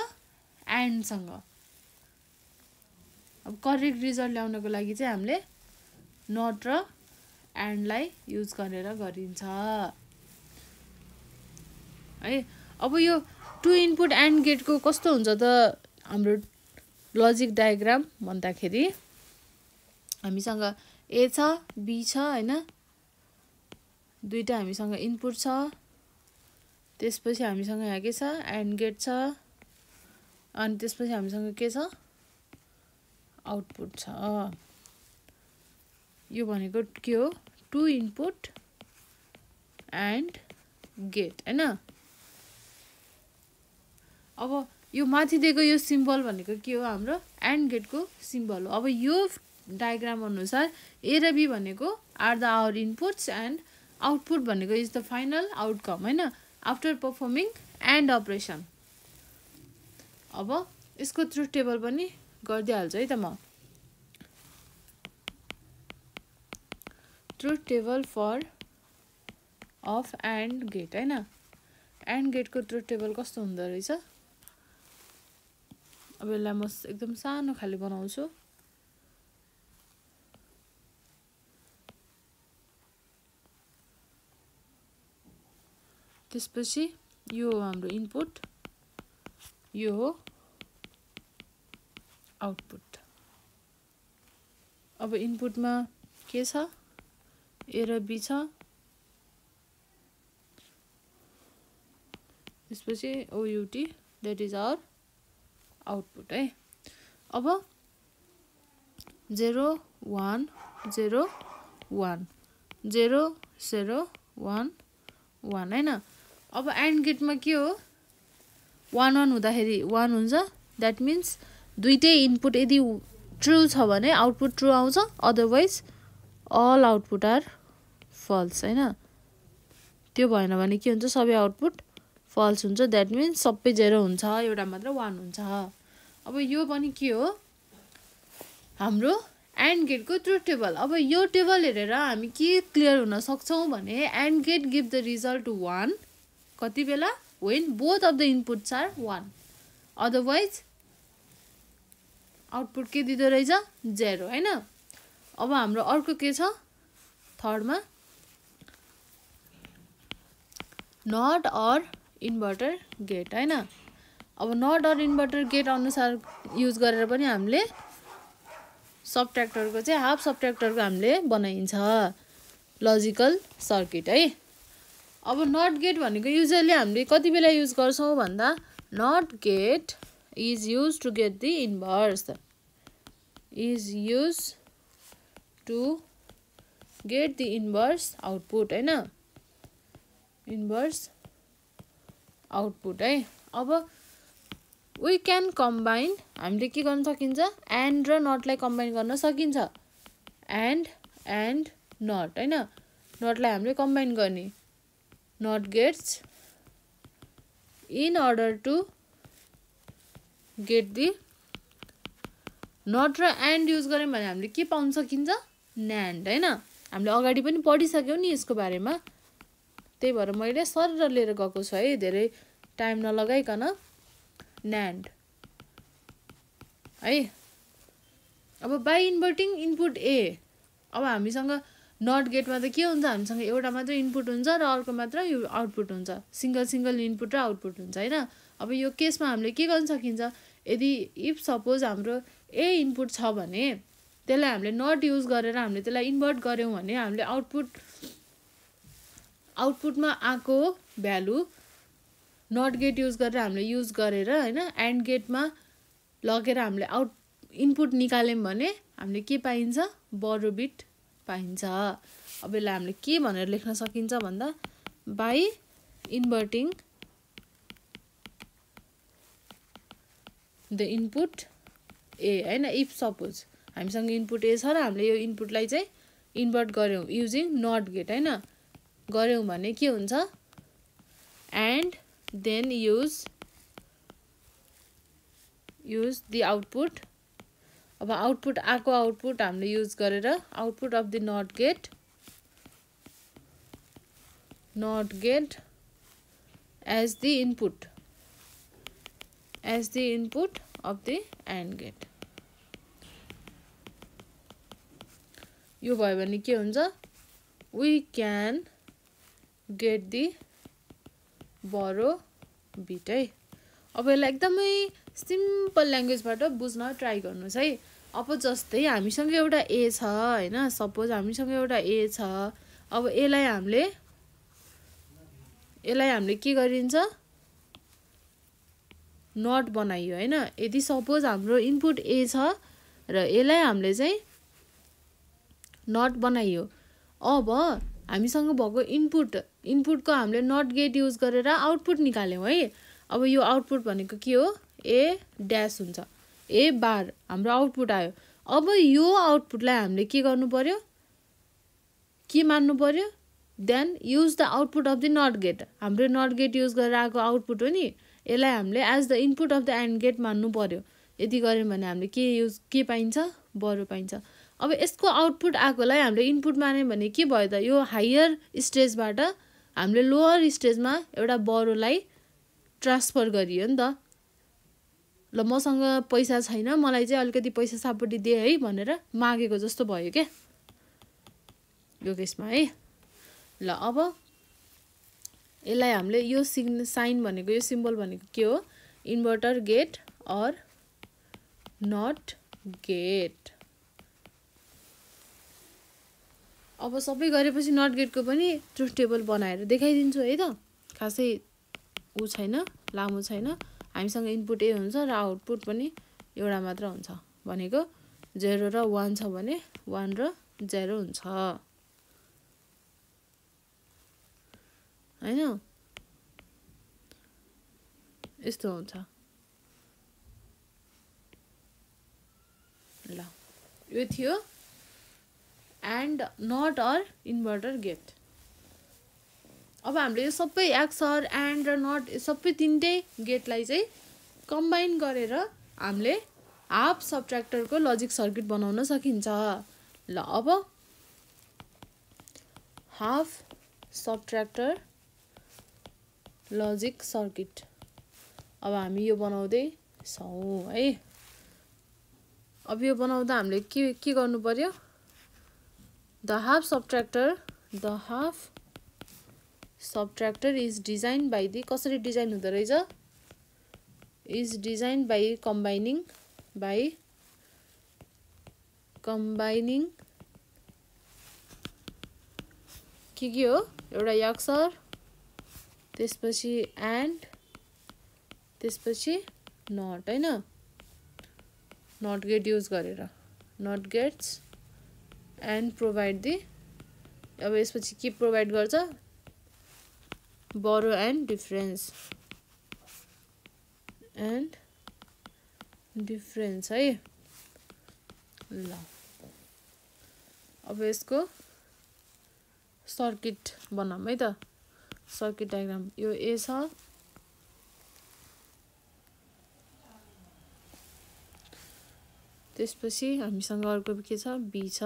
Speaker 1: एन्डसँग अब करेक्ट रिजल्ट ल्याउनको लागि चाहिँ हामीले नट र एन्डलाई युज गरेर गरिन्छ है अब यो टु इनपुट एन्ड गेटको कस्तो हुन्छ त हाम्रो लजिक डायग्राम भन्दाखेरि हामीसँग ए छ बी छ हैन दुईटा हामीसँग इनपुट छ त्यसपछि हामीसँग यहाँ के छ एन्ड गेट छ अनि त्यसपछि हामीसँग के छ आउटपुट छ यो भनेको के हो टु इनपुट एन्ड गेट हैन अब यो माथि दिएको यो सिम्बल भनेको के हो हाम्रो एन्ड गेटको सिम्बल हो अब यो डायग्राम अनुसार ए र बी भनेको are the our inputs and output भनेको इज द फाइनल आउटकम हैन आफ्टर परफर्मिङ एन्ड अपरेसन अब यसको ट्रुथ टेबल पनि गरिदिइहाल्छु है त म truth table for of and gate हैन एन्ड गेटको ट्रुथ टेबल कस्तो हुँदो रहेछ अब यसलाई म एकदम सानो खाले बनाउँछु त्यसपछि यो हो हाम्रो इनपुट यो हो आउटपुट अब इनपुटमा के छ ए र बी छ त्यसपछि ओयुटी द्याट इज आवर आउटपुट है अब 0 1 0 1 0 0 1 1 हैन अब एन्ड गेटमा के हो 1 1 हुँदाखेरि 1 हुन्छ द्याट मिन्स दुईटै इनपुट यदि ट्रु छ भने आउटपुट ट्रु आउँछ otherwise all output are false हैन त्यो भएन भने के हुन्छ सबै आउटपुट फल्स हुन्छ द्याट मिन्स सबै 0 हुन्छ एउटा मात्र 1 हुन्छ अब यो पनि के हो हाम्रो एन्ड गेटको ट्रुथ टेबल अब यो टेबल हेरेर हामी के क्लियर हुन सक्छौं भने and gate give the result 1 कति बेला when both of the inputs are 1 otherwise output के दिँदो रहेछ 0 हैन अब हाम्रो अर्को के छ थर्ड मा नट अर इन्भर्टर गेट हैन अब नट अर इन्भर्टर गेट अनुसार युज गरेर पनि हामीले सबट्र्याक्टरको चाहिँ हाफ सबट्र्याक्टरको हामीले बनाइन्छ लजिकल सर्किट है अब नट गेट भनेको युजुअली हामीले कति बेला युज गर्छौं भन्दा not gate is used to get the inverse output हैन inverse output है अब we can combine हामीले के गर्न सकिन्छ and र not लाई कम्बाइन गर्न सकिन्छ and एन्ड नट हैन नटलाई हामीले कम्बाइन गर्ने not gates in order to get the not र एन्ड युज गर्यौँ भने हामीले के पाउन सकिन्छ न्यान्ड हैन हामीले अगाडि पनि पढिसक्यौँ नि यसको बारेमा त्यही भएर मैले सरर लिएर गएको छु है धेरै टाइम नलगाइकन न्यान्ड है अब बाई इन्भर्टिङ इनपुट ए अब हामीसँग नट गेटमा त के हुन्छ हामीसँग एउटा मात्र इनपुट हुन्छ र अर्को मात्र आउटपुट हुन्छ सिंगल इनपुट र आउटपुट हुन्छ हैन अब यो केसमा हामीले के गर्न सकिन्छ यदि इफ सपोज हाम्रो ए इनपुट छ भने त्यसलाई हामीले नट युज गरेर हामीले त्यसलाई इन्भर्ट गर्यौं भने हामीले आउटपुटमा आको भ्यालु नट गेट युज गरेर हामीले युज गरेर हैन एन्ड गेटमा लगेर हामीले इनपुट निकाल्यौं भने हामीले के पाइन्छ बडो बिट पाइन्छ अब यसलाई हामीले के भनेर लेख्न सकिन्छ भन्दा बाइ इन्भर्टिङ द इनपुट ए हैन इफ सपोज हामीसँग इनपुट ए छ र हामीले यो इनपुटलाई चाहिँ इन्भर्ट गर्यौं युजिङ नट गेट हैन गर्यौं भने के हुन्छ and then use the output अब आउटपुट आको आउटपुट हामीले युज गरेर output of the not gate as the input of the and gate यो भयो भने के हुन्छ we can get the borrow bit है अब यसलाई एकदमै सिम्पल ल्याङ्ग्वेजबाट बुझ्न ट्राई गर्नुस् है अब जस्तै हामीसँग एउटा ए छ हैन सपोज हामीसँग एउटा ए छ अब यसलाई हामीले के गरिन्छ नट बनाइयो हैन यदि सपोज हाम्रो इनपुट ए छ र यसलाई हामीले चाहिँ नट बनाइयो अब हामीसँग भएको इनपुटको हामीले नट गेट युज गरेर आउटपुट निकाल्यौं है अब यो आउटपुट भनेको के हो ए ड्यास हुन्छ ए बार हाम्रो आउटपुट आयो अब यो आउटपुटलाई हामीले के गर्नु पर्यो के मान्नु पर्यो then use the output of the not gate हाम्रो नट गेट युज गरेर आएको आउटपुट हो नि यसलाई हामीले as the input of the and gate मान्नु पर्यो यदि गर्यौं भने हामीले के पाइन्छ बरो पाइन्छ अब यसको आउटपुट आएकोलाई हामीले इनपुट मान्यौं भने के भयो त यो हायर स्टेजबाट हामीले लोअर स्टेजमा एउटा बरोलाई ट्रान्सफर गरियो नि त ल मसँग पैसा छैन मलाई चाहिँ अलिकति पैसा सापटी दे है भनेर मागेको जस्तो भयो के यो केसमा है ल अब यसलाई हामीले यो साइन भनेको यो सिम्बल भनेको के हो inverter gate or not gate अब सबै गरेपछि नट गेटको पनि ट्रुथ टेबल बनाएर देखाइदिन्छु है त खासै उ छैन लामो छैन हामीसँग इनपुट ए हुन्छ र आउटपुट पनि एउटा मात्र हुन्छ भनेको 0 र 1 छ भने 1 र 0 हुन्छ हैन यस्तो हुन्छ ल यो थियो and not or inverter gate अब हामीले यो सबै एक्सर एन्ड र नट सबै तीनटै गेटलाई चाहिँ कम्बाइन गरेर हामीले हाफ सबट्र्याक्टरको लजिक सर्किट बनाउन सकिन्छ ल अब हाफ सबट्र्याक्टर लजिक सर्किट अब हामी यो बनाउँदै छौं है अब यो बनाउँदा हामीले के गर्नु पर्यो The half subtractor is designed by the कसरी डिजाइन हुँदो रहेछ is designed by combining के हो एउटा अक्षर त्यसपछि एन्ड त्यसपछि नट हैन नट गेट युज गरेर not gates and provide the अब यसपछि के प्रोभाइड गर्छ बरो एन्ड डिफरेन्स है ल अब यसको सर्किट बनाऊँ है त। सर्किट डायग्राम यो ए छ, त्यसपछि हामीसँग अर्को के छ, बी छ,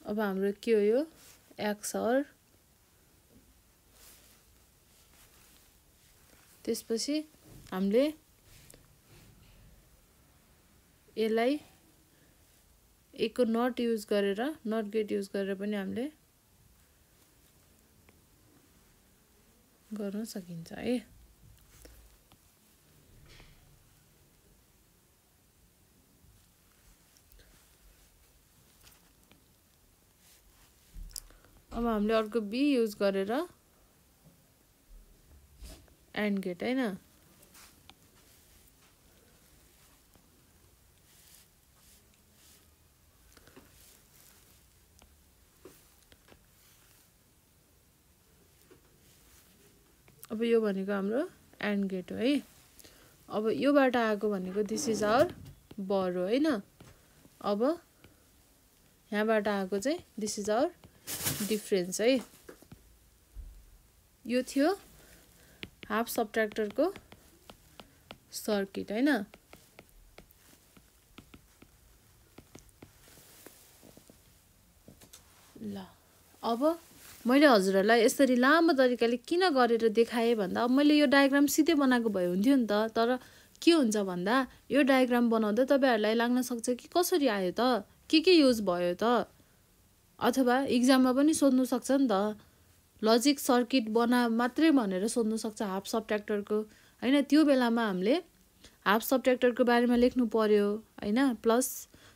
Speaker 1: अब हाम्रो के हो यो एक्सर, त्यसपछि हामीले यसलाई एको नट युज गरेर, नट गेट युज गरेर पनि हामीले गर्न सकिन्छ है। अब हामीले अर्को बी युज गरेर एन्ड गेट हैन। अब यो भनेको हाम्रो एन्ड गेट हो है। अब योबाट आएको भनेको दिस इज आवर बर हो हैन। अब यहाँबाट आएको चाहिँ दिस इज आवर डिफरेन्स है। यो थियो हाफ सबट्र्याक्टरको सर्किट हैन। ल अब मैले हजुरहरूलाई यसरी लामो तरिकाले किन गरेर देखाएँ भन्दा, अब मैले यो डायग्राम सिधै बनाएको भए हुन्थ्यो नि त। तर के हुन्छ भन्दा यो डायग्राम बनाउँदा तपाईहरुलाई लाग्न सक्छ कि कसरी आयो त, के युज भयो त, अथवा इक्जाममा पनि सोध्नु सक्छ नि त। लजिक सर्किट बना मात्रै भनेर सोध्नु सक्छ हाफ सबट्र्याक्टरको हैन। त्यो बेलामा हामीले हाफ सबट्र्याक्टरको बारेमा लेख्नु पर्यो हैन। प्लस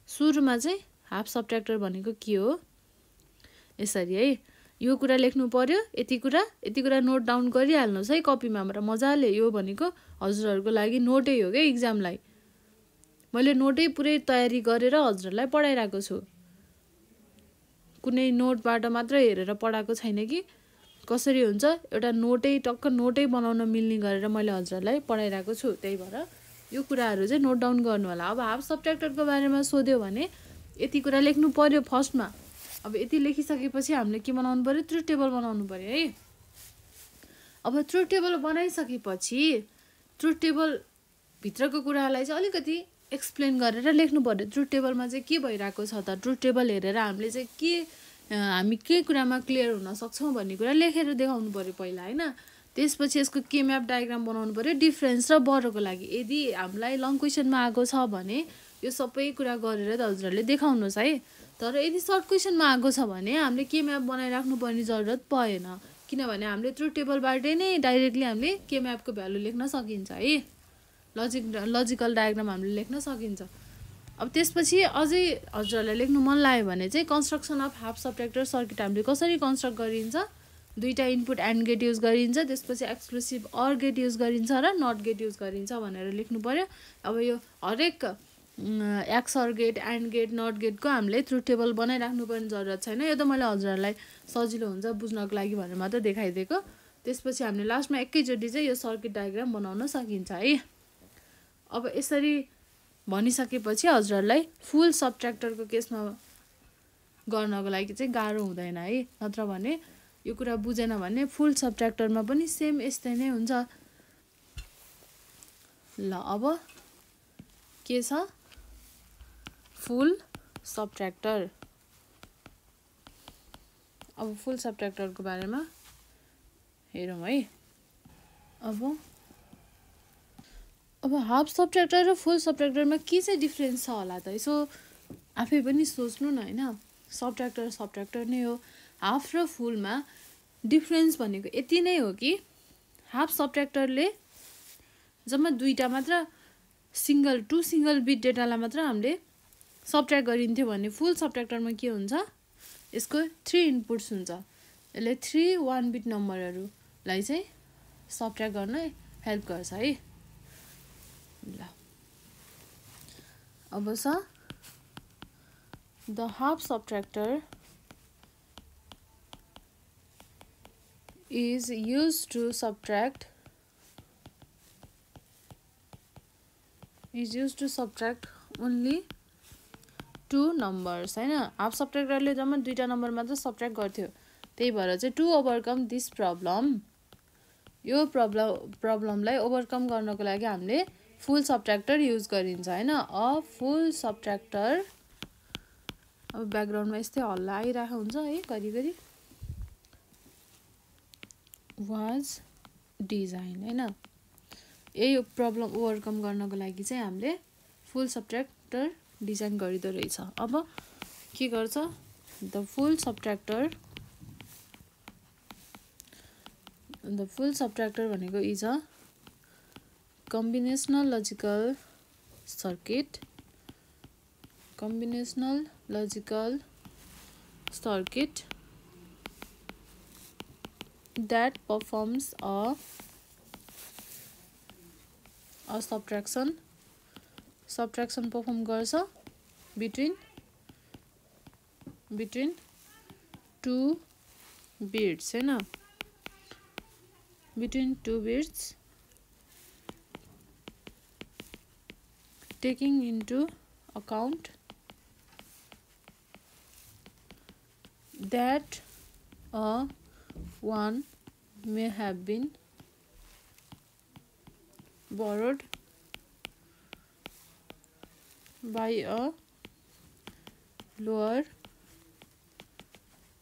Speaker 1: सुरुमा चाहिँ हाफ सबट्र्याक्टर भनेको के हो यसरी है, यो कुरा लेख्नु पर्यो। यति कुरा नोट डाउन गरिहाल्नुस् है कपीमा र मजाले। यो भनेको हजुरहरूको लागि नोटै हो के, इक्जामलाई मैले नोटै पुरै तयारी गरेर हजुरहरूलाई पढाइरहेको छु। कुनै नोटबाट मात्र हेरेर पढाएको छैन कि कसरी हुन्छ, एउटा नोटै टक्क नोटै बनाउन मिल्ने गरेर मैले हजुरहरूलाई पढाइरहेको छु। त्यही भएर यो कुराहरू चाहिँ नोट डाउन गर्नु होला। अब हाफ सबट्र्याक्टरको बारेमा सोध्यो भने यति कुरा लेख्नु पर्यो फर्स्टमा। अब यति लेखिसकेपछि हामीले के बनाउनु पर्यो, ट्रुथ टेबल बनाउनु पर्यो है। अब ट्रुथ टेबल बनाइसकेपछि ट्रुथ टेबल भित्रको कुरालाई चाहिँ अलिकति एक्सप्लेन गरेर लेख्नु पर्यो। ट्रुथ टेबलमा चाहिँ के भइरहेको छ त, ट्रुथ टेबल हेरेर हामीले चाहिँ हामी के कुरामा क्लियर हुन सक्छौँ भन्ने कुरा लेखेर देखाउनु पर्यो पहिला हैन। त्यसपछि यसको के म्याप डायग्राम बनाउनु पर्यो डिफरेन्स र बरको लागि। यदि हामीलाई लङ क्वेसनमा आएको छ भने यो सबै कुरा गरेर त हजुरहरूले देखाउनुहोस् है। तर यदि सर्ट क्वेसनमा आएको छ भने हामीले के म्याप बनाइराख्नु पर्ने जरुरत परेन, किनभने हामीले ट्रुथ टेबलबाटै नै डाइरेक्टली हामीले के म्यापको भ्यालु लेख्न सकिन्छ है। लजिकल डायग्राम हामीले लेख्न सकिन्छ। अब त्यसपछि अझै हजुरहरूलाई लेख्नु मन लाग्यो भने चाहिँ कन्स्ट्रक्सन अफ हाफ सबट्र्याक्टर सर्किट हामीले कसरी कन्स्ट्रक्ट गरिन्छ, दुईटा इनपुट एन्ड गेट युज गरिन्छ, त्यसपछि एक्सक्लुसिभ अर गेट युज गरिन्छ र नट गेट युज गरिन्छ भनेर लेख्नु पर्यो। अब यो हरेक एक्सअर गेट एन्ड गेट नट गेटको हामीले ट्रुथ टेबल बनाइराख्नु पर्ने जरुरत छैन। यो त मैले हजुरहरूलाई सजिलो हुन्छ बुझ्नको लागि भनेर मात्र देखाइदिएको। त्यसपछि हामीले लास्टमा एकैचोटि चाहिँ यो सर्किट डायग्राम बनाउन सकिन्छ है। अब यसरी भनिसकेपछि हजुरहरूलाई फुल सबट्र्याक्टरको केसमा गर्नको लागि चाहिँ गाह्रो हुँदैन है। नत्र भने यो कुरा बुझेन भने फुल सबट्र्याक्टरमा पनि सेम यस्तै नै हुन्छ। ल अब के छ फुल सबट्र्याक्टर। अब फुल सबट्र्याक्टरको बारेमा हेरौँ है। अब हाफ सबट्र्याक्टर र फुल सबट्र्याक्टरमा के चाहिँ डिफरेन्स छ होला त, यसो आफै पनि सोच्नु न हैन। सबट्र्याक्टर नै हो। हाफ र फुलमा डिफरेन्स भनेको यति नै हो कि हाफ सबट्र्याक्टरले जम्मा दुईटा मात्र टु सिंगल बिट डेटालाई मात्र हामीले सबट्र्याक्ट गरिन्थ्यो भने फुल सबट्र्याक्टरमा के हुन्छ, यसको 3 इनपुट्स हुन्छ। यसले 3 1 बिट नम्बरहरूलाई चाहिँ सबट्र्याक्ट गर्न हेल्प गर्छ है। ल अब छ the half subtractor is used to subtract is use to subtract only 2 numbers हैन। हाफ सब्ट्र्याक्टरले जम्मा 2टा नम्बर मात्र सब्ट्र्याक्ट गर्थ्यो। त्यही भएर चाहिँ टु ओभरकम दिस प्रब्लम, यो प्रब्लमलाई ओभरकम गर्नको लागि हामीले फुल सब्ट्र्याक्टर युज गरिन्छ हैन। अ फुल सब्ट्र्याक्टर, अब ब्याकग्राउन्डमा यस्तै हल्ला आइरहेको हुन्छ है घरिघरि, वाज डिजाइन हैन। यही प्रब्लम ओभरकम गर्नको लागि चाहिँ हामीले फुल सब्ट्र्याक्टर डिजाइन गरिदो रहेछ। अब के गर्छ, द फुल सब्ट्र्याक्टर भनेको is a combinational logical circuit, that performs a subtraction perform गर्छ between 2 bits हैन, between 2 bits, taking into account that a 1 may have been borrowed by a lower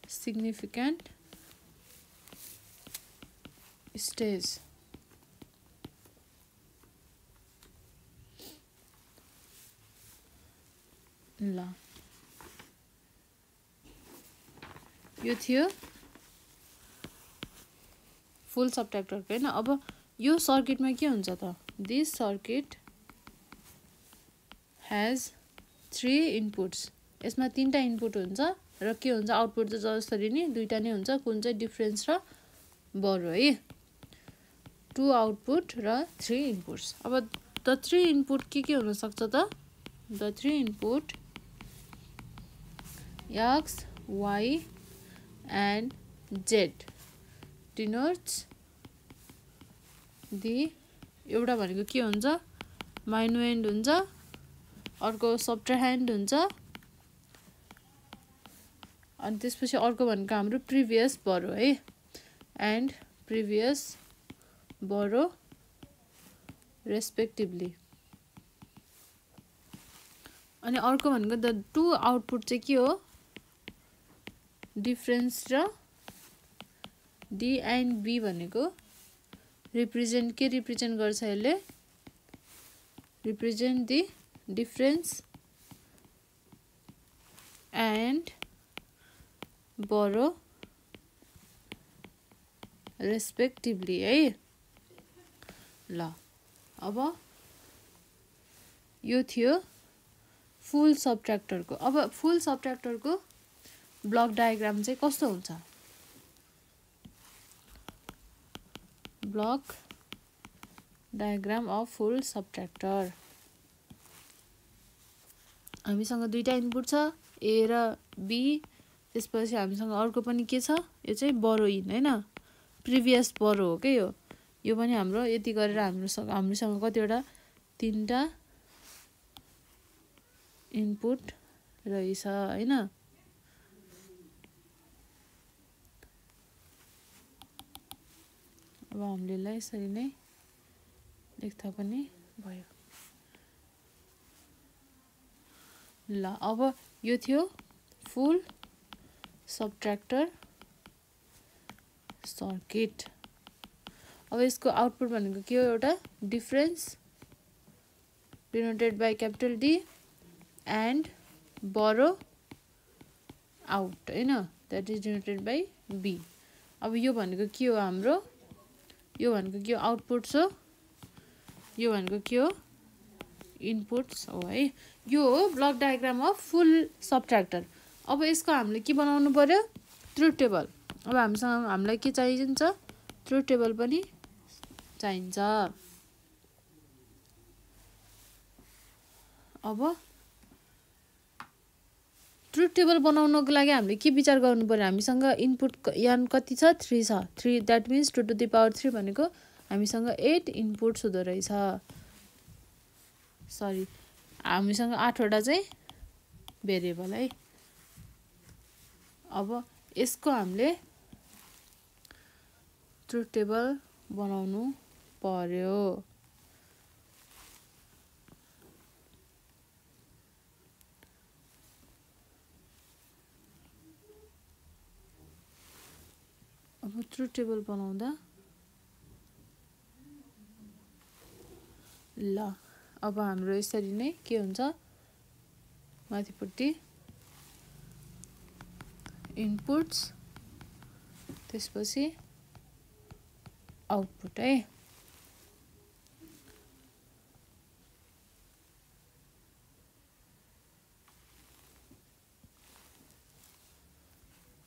Speaker 1: significant stage। ल यो थियो फुल सब्ट्र्याक्टरको हैन। अब यो सर्किटमा के हुन्छ त, दिस सर्किट हैज 3 इनपुट्स, यसमा 3टा इनपुट हुन्छ र के हुन्छ आउटपुट चाहिँ जसरी नि 2टा नै हुन्छ, कुन चाहिँ डिफरेन्स र बरो है। 2 आउटपुट र 3 इनपुट्स। अब द 3 इनपुट के हुन सक्छ त, the 3 input x, y and z denotes the, एउटा भनेको के हुन्छ माइनुएन्ड हुन्छ, अर्को सब्ट्राह्यान्ड हुन्छ, अनि त्यसपछि अर्को भनेको हाम्रो प्रिभियस बरो है, एन्ड प्रिभियस बरो रेस्पेक्टिभली। अनि अर्को भनेको द 2 आउटपुट चाहिँ के हो, डिफरेन्स र डी एन्ड बी भनेको रिप्रेजेन्ट गर्छ, यसले रिप्रेजेन्ट द डिफरेन्स एन्ड बरो रेस्पेक्टिभली है। ल अब यो थियो फुल सब्ट्र्याक्टरको। अब फुल सब्ट्र्याक्टरको ब्लक डायग्राम चाहिँ कस्तो हुन्छ, ब्लक डायग्राम अफ फुल सब्ट्र्याक्टर। हामीसँग 2टा इनपुट छ ए र बी, त्यसपछि हामीसँग अर्को पनि के छ, यो चाहिँ बरो इन हैन, प्रिभियस बरो हो के यो पनि हाम्रो यति गरेर हामीसँग कतिवटा 3टा इनपुट रहेछ हैन। अब हामीले यसरी नै लेख्दा पनि भयो। ल अब यो थियो फुल सब्ट्र्याक्टर सर्किट। अब यसको आउटपुट भनेको के हो, एउटा difference denoted by capital D and borrow out हैन, that is denoted by B. अब यो भनेको के हो हाम्रो, यो भनेको के हो आउटपुट्स हो, यो भनेको के हो इनपुट्स हो है। यो हो ब्लक डायग्राम अफ फुल सब्ट्र्याक्टर। अब यसको हामीले के बनाउनु पर्यो, ट्रुथ टेबल। अब हामीलाई के चाहिन्छ, ट्रुथ टेबल पनि चाहिन्छ। अब ट्रुथ टेबल बनाउनको लागि हामीले के विचार गर्नु पर्यो, हामीसँग इनपुट यान कति छ, 3 छ। 3 that means 2 to the power 3 भनेको हामीसँग 8 इनपुट्स हुँदो रहेछ। सरी हामीसँग 8 वटा चाहिँ भेरिएबल है। अब यसको हामीले ट्रुथ टेबल बनाउनु पर्यो। अब ट्रुथ टेबल बनाउँदा ल अब हाम्रो यसरी नै के हुन्छ, माथिपट्टि इनपुट्स त्यसपछि आउटपुट है।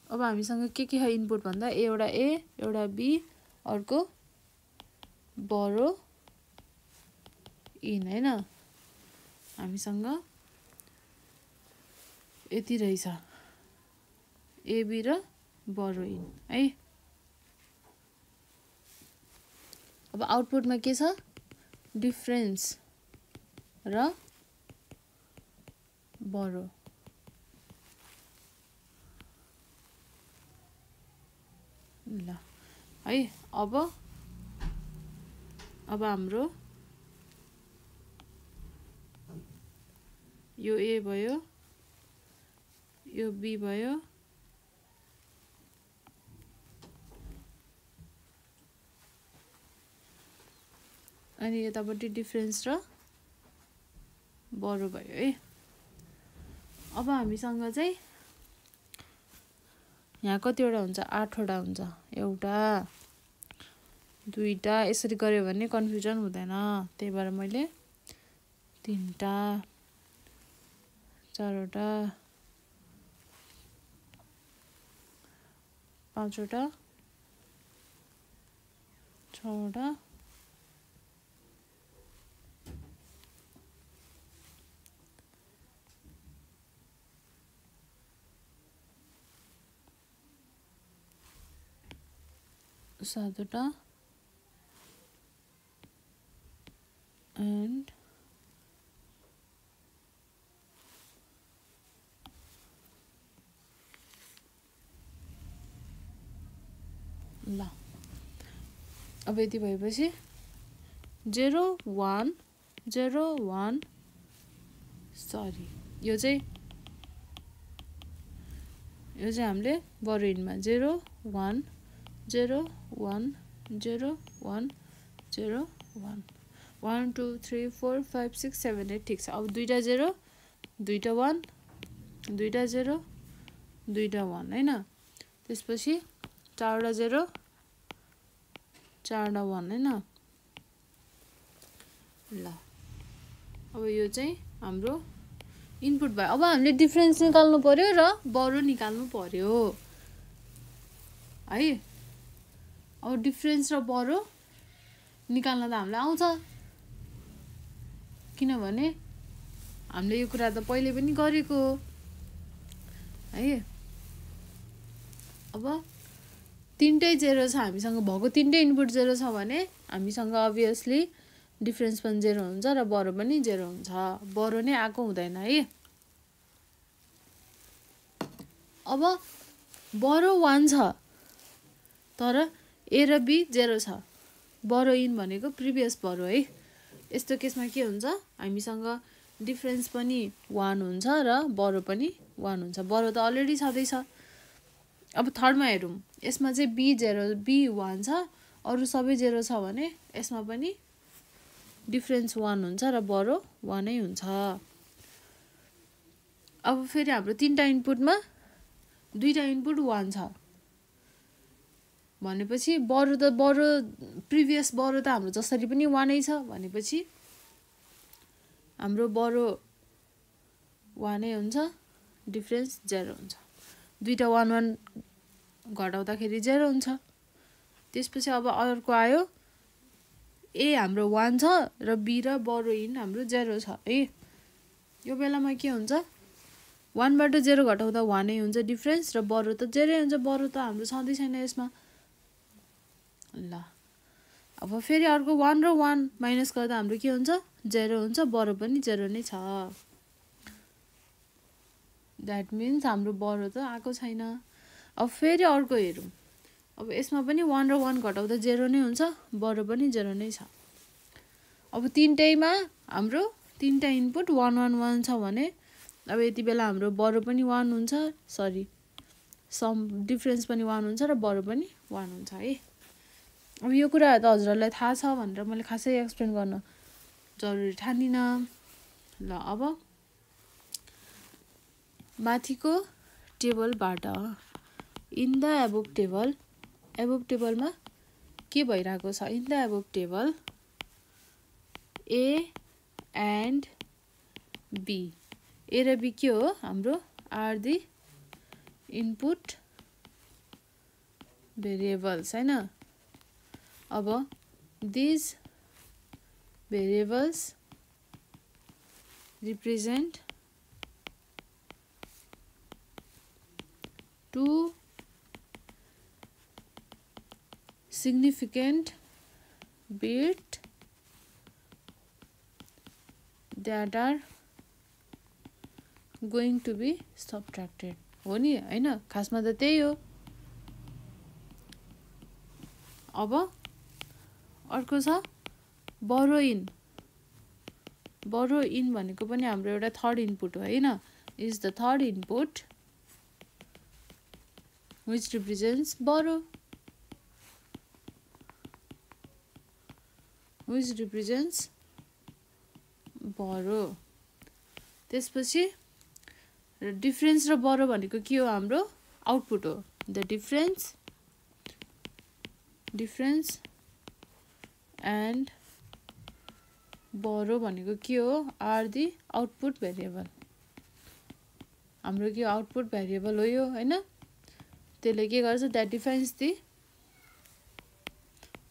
Speaker 1: अब हामीसँग के छ इनपुट भन्दा एउटा ए एउटा बी अर्को बरो इन हैन। हामीसँग यति रहेछ ए बी र बरो इन है। अब आउटपुटमा के छ, डिफरेन्स र बरो। ल है अब हाम्रो यो ए भयो, यो बी भयो, अनि यतापट्टि डिफरेन्स र बरो भयो है। अब हामीसँग चाहिँ यहाँ कतिवटा हुन्छ, 8 वटा हुन्छ। एउटा दुईटा यसरी गर्यो भने कन्फ्युजन हुँदैन, त्यही भएर मैले 3टा 4वटा 5वटा 6वटा 7वटा and ल अब यति भएपछि 0 1 0 1 सरी यो चाहिँ हामीले बरो इनमा 0 1 0 1 0 1 0 1 1 2 3 4 5 6 7 8 ठिक छ। अब दुईटा 0 दुईटा 1 दुईटा 0 दुईटा 1 हैन। त्यसपछि 4वटा 0 4वटा 1 हैन। ल अब यो चाहिँ हाम्रो इनपुट भयो। अब हामीले डिफरेन्स निकाल्नु पर्यो र बरो निकाल्नु पर्यो है। अब डिफरेन्स र बरो निकाल्न त हामीलाई आउँछ, किनभने हामीले यो कुरा त पहिले पनि गरेको हो है। अब तीनटै 0 छ हामीसँग, भएको तीनटै इनपुट 0 छ भने हामीसँग अभियसली डिफरेन्स पनि 0 हुन्छ र बरो पनि 0 हुन्छ। बरो नै आएको हुँदैन है। अब बरो 1 छ तर ए र बी 0 छ। बरो इन भनेको प्रिभियस बरो है। यस्तो केसमा के हुन्छ, हामीसँग डिफरेन्स पनि 1 हुन्छ र बरो पनि 1 हुन्छ। बरो त अलरेडी छँदैछ। अब थर्डमा हेरौँ, यसमा चाहिँ बी 0 बी 1 छ, अरू सबै 0 छ भने यसमा पनि डिफरेन्स 1 हुन्छ र बरो 1 नै हुन्छ। अब फेरि हाम्रो तीनटा इनपुटमा दुईटा इनपुट 1 छ भनेपछि बरो प्रिभियस बरो त हाम्रो जसरी पनि 1 नै छ भनेपछि हाम्रो बरो 1 नै हुन्छ, डिफरेन्स 0 हुन्छ। दुईटा 1 1 घटाउँदाखेरि 0 हुन्छ। त्यसपछि अब अर्को आयो, ए हाम्रो 1 छ र बी र बरो इन हाम्रो 0 छ है। यो बेलामा के हुन्छ, 1 बाट 0 घटाउँदा 1 नै हुन्छ डिफरेन्स र बरो त 0 हुन्छ। बरो त हाम्रो छँदै छैन यसमा। ल अब फेरि अर्को 1 र 1 माइनस गर्दा हाम्रो के हुन्छ 0 हुन्छ बरो पनि 0 नै छ द्याट मिन्स हाम्रो बरो त आएको छैन अब फेरि अर्को हेरौँ अब यसमा पनि 1 र 1 घटाउँदा 0 नै हुन्छ बरो पनि 0 नै छ अब तीनटैमा हाम्रो तीनटा इनपुट 1 1 1 छ भने अब यति बेला हाम्रो बरो पनि 1 हुन्छ सरी सम डिफरेन्स पनि 1 हुन्छ र बरो पनि 1 हुन्छ है अब यो कुरा त हजुरहरुलाई थाहा छ भनेर मैले खासै एक्सप्लेन गर्न जरुरी ठानिन ल अब माथिको टेबलबाट इन द एबोभ टेबलमा के भइरहेको छ in the above table A and B A र B के हो हाम्रो आर दी इनपुट भेरिएबल्स हैन अब these variables represent two significant bits that are going to be subtracted हो नि हैन खासमा त त्यही हो अब अर्को छ बरो इन भनेको पनि हाम्रो एउटा थर्ड इनपुट हो हैन is the third input which represents borrow त्यसपछि डिफरेन्स र बरो भनेको के हो हाम्रो आउटपुट हो द डिफरेन्स एन्ड बरो भनेको के हो आर दी आउटपुट भेरिएबल हाम्रो के आउटपुट भेरिएबल हो यो हैन त्यसले के गर्छ that defines the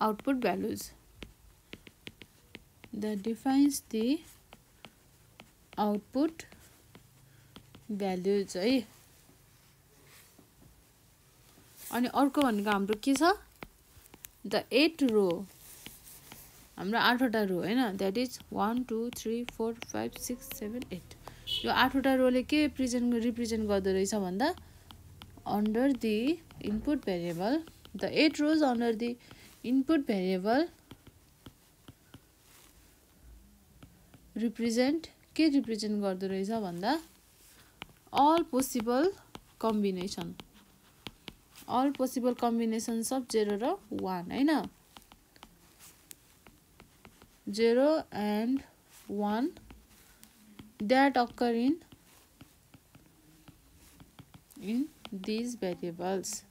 Speaker 1: output values output values है अनि अर्को भनेको हाम्रो के छ द 8 रो हाम्रो 8 वटा रो हैन दैट इज 1 2 3 4 5 6 7 8 यो 8 वटा रोले के रिप्रेजेन्ट गर्दै रहेछ भन्दा under the input variable the 8 rows under the input variable represent गर्दै रहेछ भन्दा all possible combinations of 0 र 1 हैन 0 and 1 that occur in these variables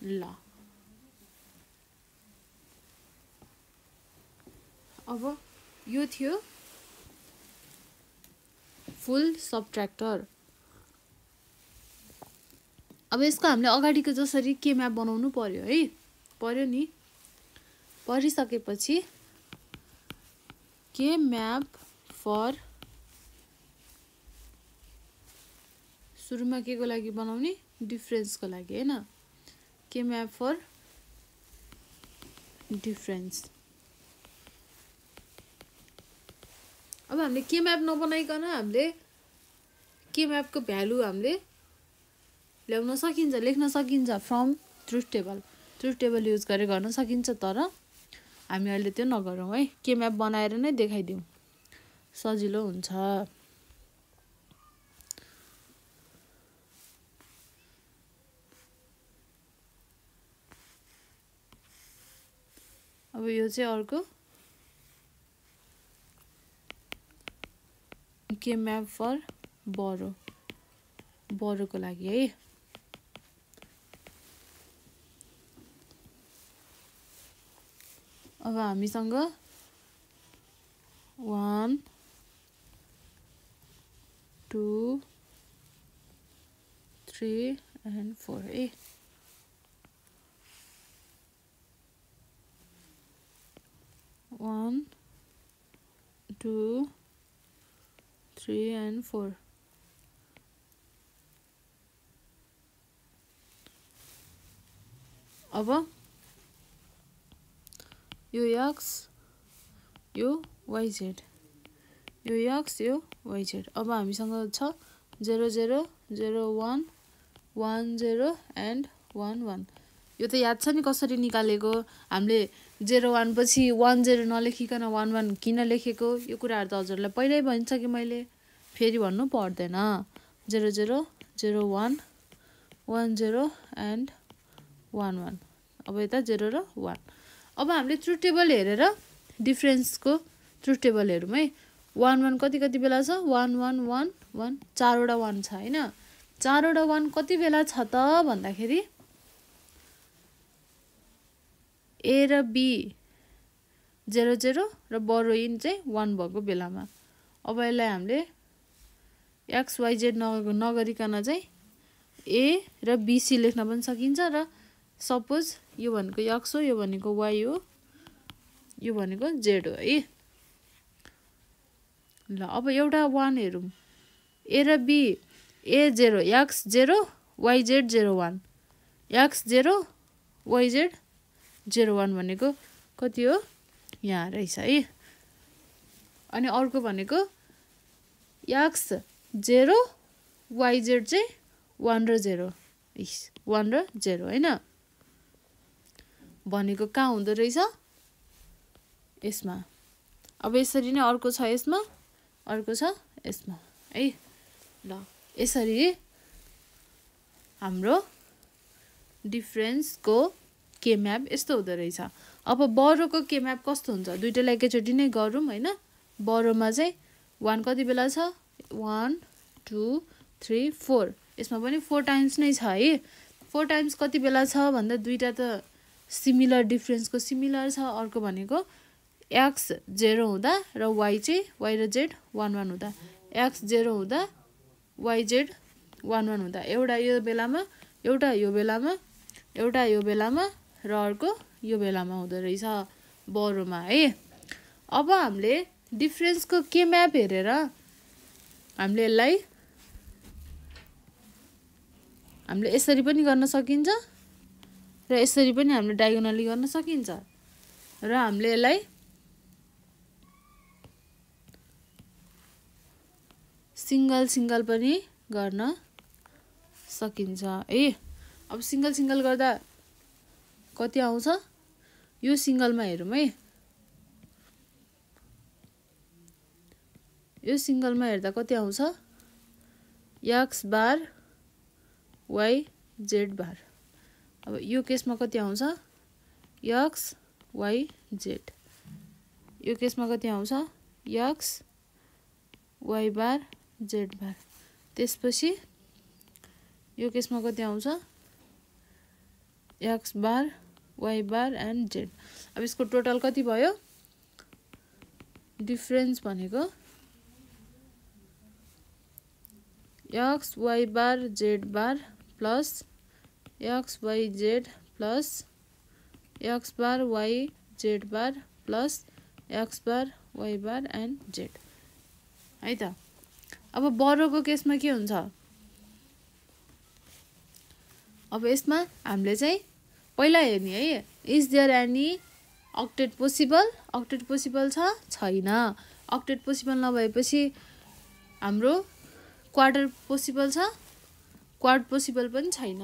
Speaker 1: ल अब यो थियो फुल सबट्र्याक्टर अब यसको हामीले अगाडिको जसरी के म्याप बनाउनु पर्यो है पर्यो नि परिसकेपछि के म्याप फर सुरुमा के को लागि बनाउने डिफरेन्स को लागि हैन के म्याप फर डिफरेन्स अब हामीले के म्याप नबनाइकन हामीले के म्याप को भ्यालु हामीले ल्याउन सकिन्छ लेख्न सकिन्छ फ्रम ट्रुथ टेबल युज गरे गर्न सकिन्छ तर हामी अहिले त्यो नगरौँ है के म्याप बनाएर नै देखाइदिउँ सजिलो हुन्छ अब यो चाहिँ अर्को के म्याप फर बरोको लागि है अब हामीसँग 1 2 3 and 4 है 1 2 3 and 4 अब यो x यो yz यो x यो yz। अब हामीसँग छ 0 0 0 1 1 0 एन्ड 1 1। यो त याद छ नि कसरी निकालेको, हामीले 0 1 पछि 1 0 नलेखिकन 1 1 किन लेखेको, यो कुराहरू त हजुरलाई पहिल्यै भनिसके मैले, फेरि भन्नु पर्दैन। 0 0 0 1 1 0 एन्ड 1 1। अब यता 0 र 1। अब हामीले ट्रुथ टेबल हेरेर डिफरेन्सको ट्रुथ टेबल हेरौँ है। 1 1 कति कति बेला छ 1 1 1 1 चारवटा 1 छ हैन। चारवटा 1 कति बेला छ त भन्दाखेरि A र B 0 0 र बडो इन चाहिँ 1 भएको बेलामा। अब यसलाई हामीले x y z नगरिकन चाहिँ A र B C लेख्न पनि सकिन्छ र सपोज यो भनेको x हो, यो भनेको y हो, यो भनेको z हो है। ल अब एउटा 1 हेरौँ। A र B A 0 x 0 y z 0 1 x 0 y z 0 1 भनेको कति हो यहाँ रहेछ है। अनि अर्को भनेको x 0 y z चाहिँ 1 र 0 1 र 0 हैन भनेको कहाँ हुँदो रहेछ यसमा। अब यसरी नै अर्को छ यसमा, अर्को छ यसमा है। ल यसरी हाम्रो डिफरेन्सको के म्याप यस्तो हुँदो रहेछ। अब बरोको के म्याप कस्तो हुन्छ दुईटैलाई एकैचोटि नै गरौँ हैन। बरोमा चाहिँ 1 कति बेला छ 1 2 3 4, यसमा पनि 4 टाइम्स नै छ है। 4 टाइम्स कति बेला छ भन्दा दुईटा त सिमिलर डिफरेन्सको सिमिलर छ। अर्को भनेको x 0 हुँदा र y चाहिँ y र z 1 1 हुँदा, x 0 हुँदा y z 1 1 हुँदा, एउटा यो बेलामा एउटा यो बेलामा एउटा यो बेलामा र अर्को यो बेलामा हुँदो रहेछ बरोमा है। अब हामीले डिफरेन्सको के म्याप हेरेर हामीले यसरी पनि गर्न सकिन्छ र यसरी पनि हामीले डायगोनली गर्न सकिन्छ र हामीले यसलाई सिंगल सिंगल पनि गर्न सकिन्छ है। अब सिंगल सिंगल गर्दा कति आउँछ यो सिंगलमा हेरौँ है। यो सिंगलमा हेर्दा कति आउँछ x बार y z बार। अब यो केसमा कति आउँछ x y z। यो केसमा कति आउँछ x y बार z बार। त्यसपछि यो केसमा कति आउँछ x bar y bar and z। अब यसको टोटल कति भयो डिफरेन्स भनेको x y bar z bar plus x y z plus x bar y z bar plus x bar y bar and z है त। अब बरोको केसमा के हुन्छ अब यसमा हामीले चाहिँ पहिला हेर्ने है is there any octet possible. Octet possible छ छैन। अक्टेट पोसिबल नभएपछि हाम्रो क्वार्टर पोसिबल छ क्वाड पोसिबल पनि छैन।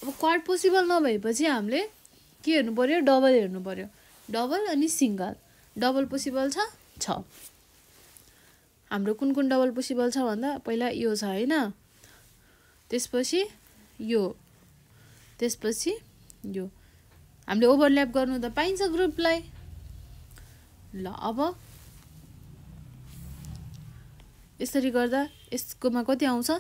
Speaker 1: अब क्वाड पोसिबल नभएपछि हामीले के हेर्नु पर्यो डबल हेर्नु पर्यो। डबल अनि सिंगल। डबल पोसिबल छ हाम्रो कुन कुन डबल पोसिबल छ भन्दा पहिला यो छ हैन, त्यसपछि यो, त्यसपछि यो। हामीले ओभरल्याप गर्नु त पाइन्छ ग्रुपलाई। ल अब यसरी गर्दा यसकोमा कति आउँछ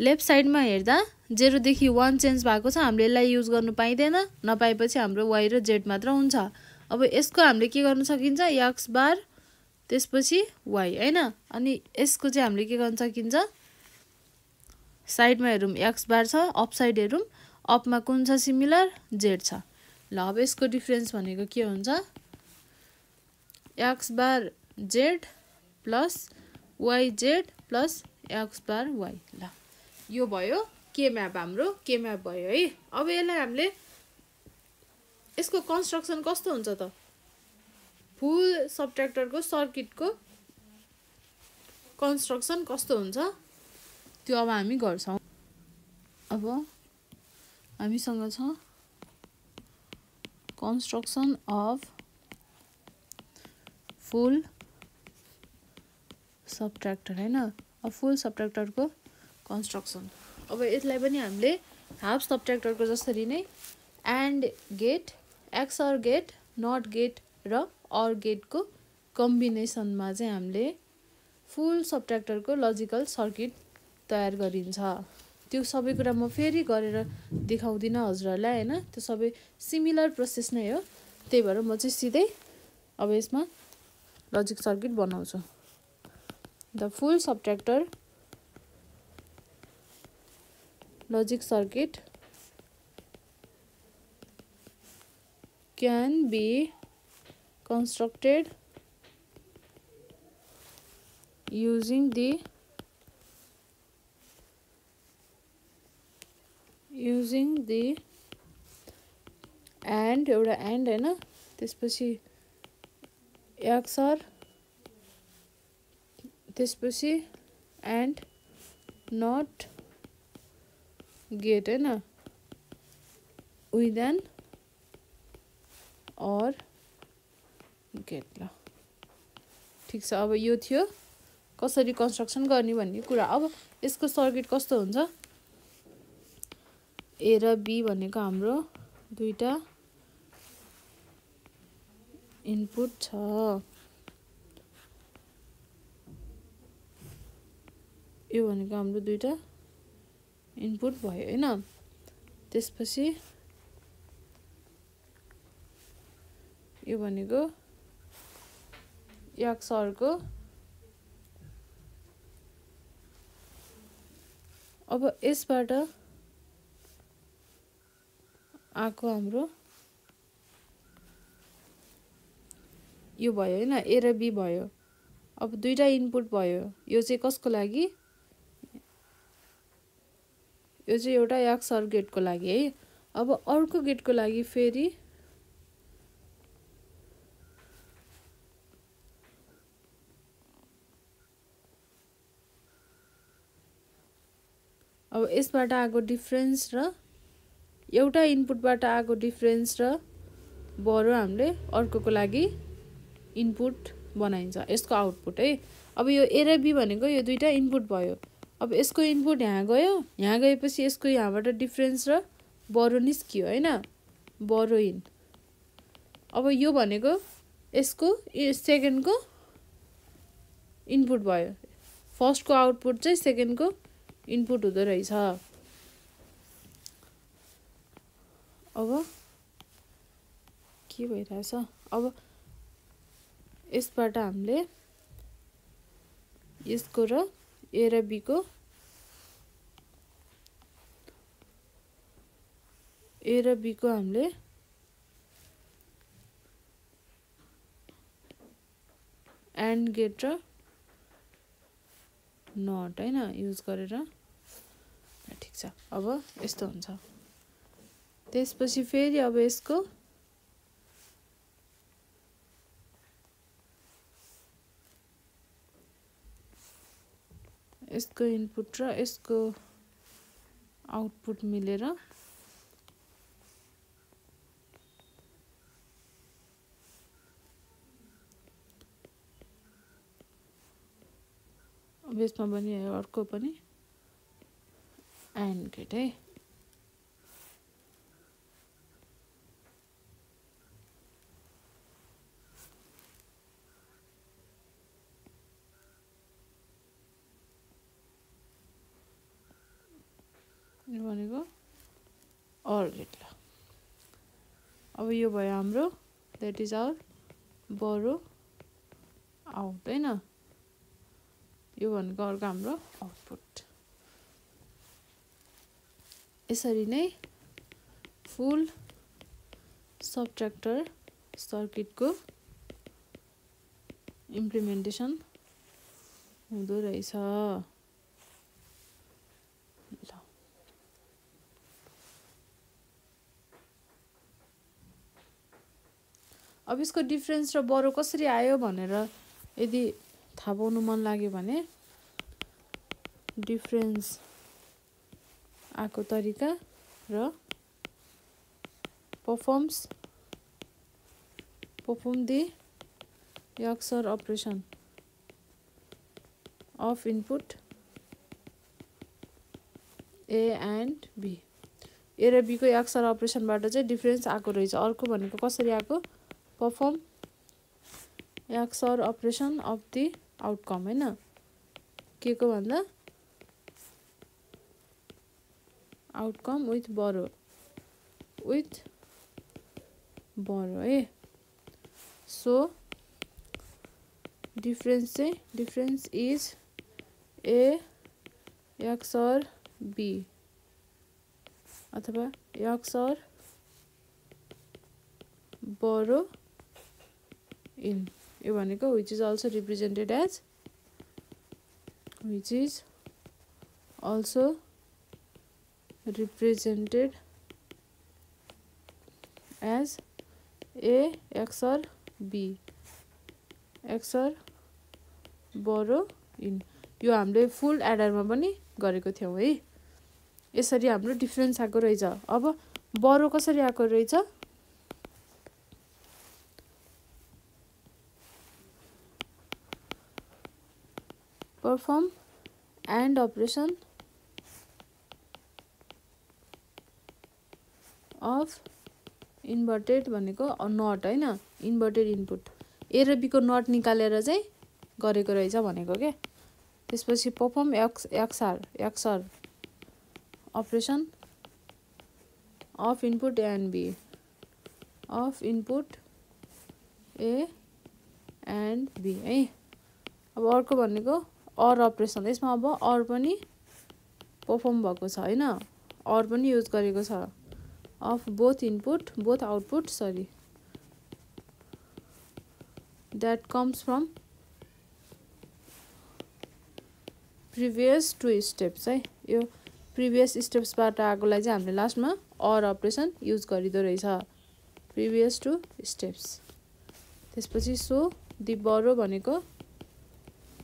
Speaker 1: लेफ्ट साइडमा हेर्दा 0 देखि 1 चेन्ज भएको छ। हामीले यसलाई युज गर्नु पाइदैन, नपाएपछि हाम्रो y र z मात्र हुन्छ। अब यसको हामीले के गर्न सकिन्छ x बार त्यसपछि y हैन। अनि यसको चाहिँ हामीले के गर्न सकिन्छ साइडमा हेरौँ x बार छ, अप साइड हेरौँ अपमा कुन छ सिमिलर z छ। ल अब यसको डिफरेन्स भनेको के हुन्छ x बार z plus y z plus x बार y। ल यो भयो के म्याप हाम्रो के म्याप भयो है। अब यसलाई हामीले यसको कन्स्ट्रक्सन कस्तो हुन्छ त फुल सबट्र्याक्टरको सर्किटको कन्स्ट्रक्सन कस्तो हुन्छ त्यो अब हामी गर्छौं। अब हामीसँग छ कन्स्ट्रक्सन अफ फुल सबट्र्याक्टर हैन। अब फुल सबट्र्याक्टरको कन्स्ट्रक्सन अब यसलाई पनि हामीले हाफ सबट्र्याक्टरको जसरी नै AND gate XOR gate NOT gate र अर गेटको कम्बिनेसनमा चाहिँ हामीले फुल सबट्र्याक्टरको लजिकल सर्किट तयार गरिन्छ। त्यो सबै कुरा म फेरि गरेर देखाउँदिन हजुरहरुलाई हैन, त्यो सबै सिमिलर प्रोसेस नै हो। त्यही भएर म चाहिँ सिधै अब यसमा लजिक सर्किट बनाउँछु। The full subtractor logic circuit can be constructed using the and एउटा and हैन, त्यसपछि XOR, त्यसपछि and not गेट हैन विथ एन और गेट ल ठीक छ। अब यो थियो कसरी कन्स्ट्रक्सन गर्ने भन्ने कुरा। अब यसको सर्किट कस्तो हुन्छ ए र बी भनेको हाम्रो दुईटा इनपुट छ। यो भनेको हाम्रो दुईटा इनपुट भयो हैन। त्यसपछि यो भनेको XOR को अब यसबाट आको हाम्रो यो भयो हैन ए र बी भयो। अब दुईटा इनपुट भयो। यो चाहिँ कसको लागि यो चाहिँ एउटा XOR गेटको लागि है। अब अर्को गेटको लागि फेरि अब यसबाट आएको डिफरेन्स र एउटा इनपुटबाट आएको डिफरेन्स र बरु हामीले अर्कोको लागि इनपुट बनाइन्छ यसको आउटपुट है। अब यो ए र बी भनेको यो दुईटा इनपुट भयो। अब यसको इनपुट यहाँ गयो, यहाँ गएपछि यसको यहाँबाट डिफरेन्स र बरो निस्कियो हैन, बरो इन। अब यो भनेको यसको सेकेन्डको इनपुट भयो। फर्स्टको आउटपुट चाहिँ सेकेन्डको इनपुट हुँदो रहेछ। अब के भइरहेछ अब यसबाट हामीले यसको र ए र बी को हामीले एन्ड गेट र नट हैन युज गरेर ठीक छ। अब यस्तो हुन्छ। त्यसपछि फेरि अब यसको इनपुट र यसको आउटपुट मिलेर अब यसमा पनि अर्को पनि एन्ड गेट है। यो भनेको अर गेट ल। अब यो भयो हाम्रो दैट इज आवर बरो आउट हैन। यो भनेको अर्को हाम्रो आउटपुट। यसरी नै फुल सबट्र्याक्टर सर्किटको इम्प्लिमेन्टेसन हुँदो रहेछ। ल अब यसको डिफरेन्स र बरो कसरी आयो भनेर यदि थाहा पाउनु मन लाग्यो भने डिफरेन्स आको तरिका र perform the XOR operation of input A and B. A र B को XOR operation बाट चाहिँ डिफरेन्स आको रहेछ। अर्को भनेको कसरी आको perform XOR operation of the outcome हैन के को भन्दा outcome with borrow है। So difference is A XOR B अथवा XOR borrow in यो भनेको which is also represented as A XOR B XOR borrow in यो हामीले फुल एडरमा पनि गरेको थियौं है। यसरी हाम्रो डिफरेन्स आको रहेछ। अब बरो कसरी आको रहेछ perform AND operation of inverted भनेको नट हैन इन्भर्टेड इनपुट ए र बी को नट निकालेर चाहिँ गरेको रहेछ भनेको के। त्यसपछि perform XOR operation of input A and B A and B है। अब अर्को भनेको OR अपरेसन यसमा अब OR पनि परफर्म भएको छ हैन OR पनि युज गरेको छ of both output that comes from previous two steps है। यो previous steps बाट आगोलाई चाहिँ हामीले लास्टमा OR अपरेसन युज गरिदो रहेछ previous two steps। त्यसपछि so the borrow भनेको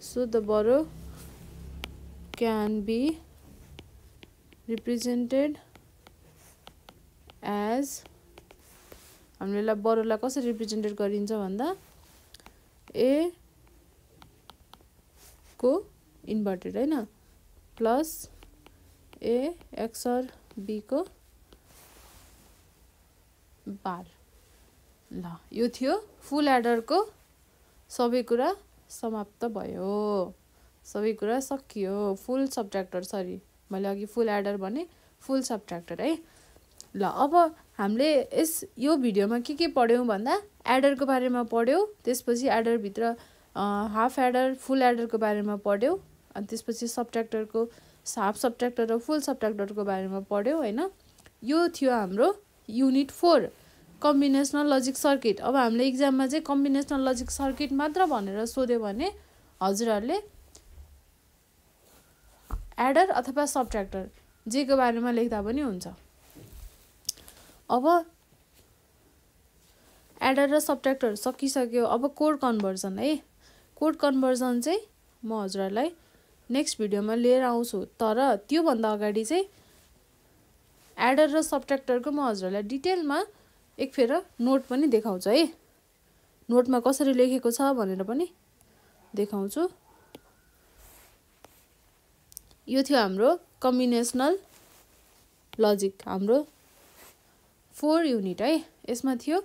Speaker 1: so the borrow can be represented as हामीले बरोलाई कसरी रिप्रेजेन्टेट गरिन्छ भन्दा A को इन्भर्टेड हैन प्लस A XOR B को बार। ल यो थियो फुल एडर को सबै कुरा समाप्त भयो सबै कुरा सकियो फुल सबट्र्याक्टर सरी मैले अघि फुल एडर भने फुल सबट्र्याक्टर है। ल अब हामीले यो भिडियोमा के पढ्यौं भन्दा एडर को बारेमा पढ्यौं त्यसपछि एडर भित्र हाफ एडर फुल एडर को बारेमा पढ्यौं अनि त्यसपछि सबट्र्याक्टर को हाफ सबट्र्याक्टर र फुल सबट्र्याक्टर को बारेमा पढ्यौं हैन। यो थियो हाम्रो युनिट 4 कम्बिनेशनल लजिक सर्किट। अब हामीले एक्जाममा चाहिँ कम्बिनेशनल लजिक सर्किट मात्र भनेर सोध्यो भने हजुरहरुले एडर अथवा सबट्र्याक्टर जे को बारेमा लेख्दा पनि हुन्छ। अब एडर र सबट्र्याक्टर सकिसक्यो। अब कोड कन्भर्जन है कोड कन्भर्जन चाहिँ म हजुरहरुलाई नेक्स्ट भिडियोमा लिएर आउँछु तर त्यो भन्दा अगाडि चाहिँ एडर र सबट्र्याक्टर को म हजुरहरुलाई डिटेलमा एक फेर नोट पनि देखाउँछु है नोटमा कसरी लेखेको छ भनेर पनि देखाउँछु। यो थियो हाम्रो कम्बिनेशनल लजिक हाम्रो 4 युनिट है। यसमा थियो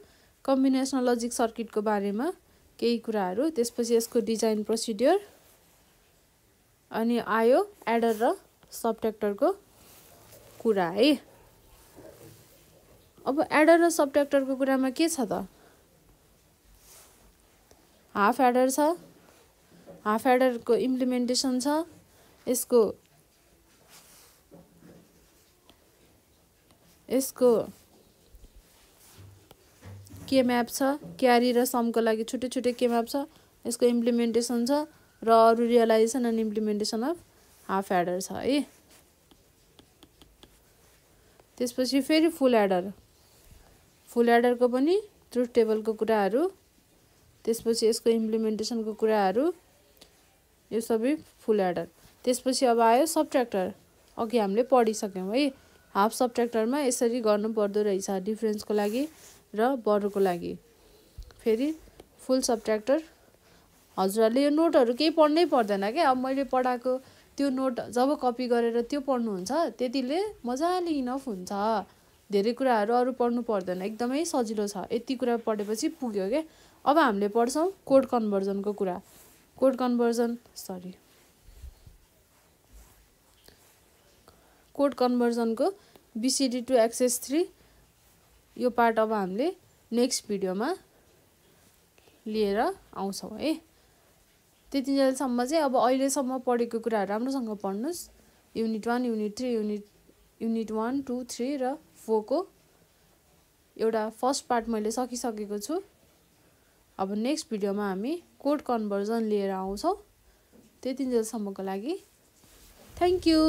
Speaker 1: कम्बिनेशनल लजिक सर्किट को बारेमा केही कुराहरु त्यसपछि यसको डिजाइन प्रोसिड्युर अनि आयो एडर र सबट्र्याक्टर को कुरा है। अब एडर र सबट्र्याक्टर को कुरामा के छ त हाफ एडर छ हाफ एडर को इम्प्लिमेन्टेसन छ यसको के म्याप छ क्यारी र सम को लागि छुट्टै छुट्टै के म्याप छ यसको इम्प्लिमेन्टेसन छ र अरु realisation and implementation of half adder छ है। त्यसपछि फेरि फुल एडर को पनि ट्रुथ टेबलको कुराहरू, त्यसपछि यसको इम्प्लिमेन्टेसनको कुराहरू, यो सबै फुल एडर। त्यसपछि अब आयो सबट्र्याक्टर। अघि हामीले पढिसक्यौँ है। हाफ सबट्र्याक्टरमा यसरी गर्नु पर्दो रहेछ डिफ्रेन्सको लागि र बरोको लागि। फेरि फुल सबट्र्याक्टर। हजुरहरूले यो नोटहरू केही पढ्नै पर्दैन क्या। अब मैले पढाएको त्यो नोट जब कपी गरेर त्यो पढ्नुहुन्छ त्यतिले मजाले इनफ हुन्छ। धेरै कुराहरू अरू पढ्नु पर्दैन, एकदमै सजिलो छ। यति कुरा पढेपछि पुग्यो क्या। अब हामीले पढ्छौँ कोड कन्भर्जनको कुरा। कोड कन्भर्जनको BCD to XS3 यो पार्ट अब हामीले नेक्स्ट भिडियोमा लिएर आउँछौँ है। त्यतिन्जेलसम्म चाहिँ अब अहिलेसम्म पढेको कुराहरू राम्रोसँग पढ्नुहोस्। युनिट 1, युनिट 3, युनिट 1, 2, 3 र 4 को एउटा फर्स्ट पार्ट मैले सकिसकेको छु। अब नेक्स्ट भिडियोमा हामी कोड कन्भर्जन लिएर आउँछौँ। त्यतिन्जेलसम्मको लागि थ्याङ्क यू।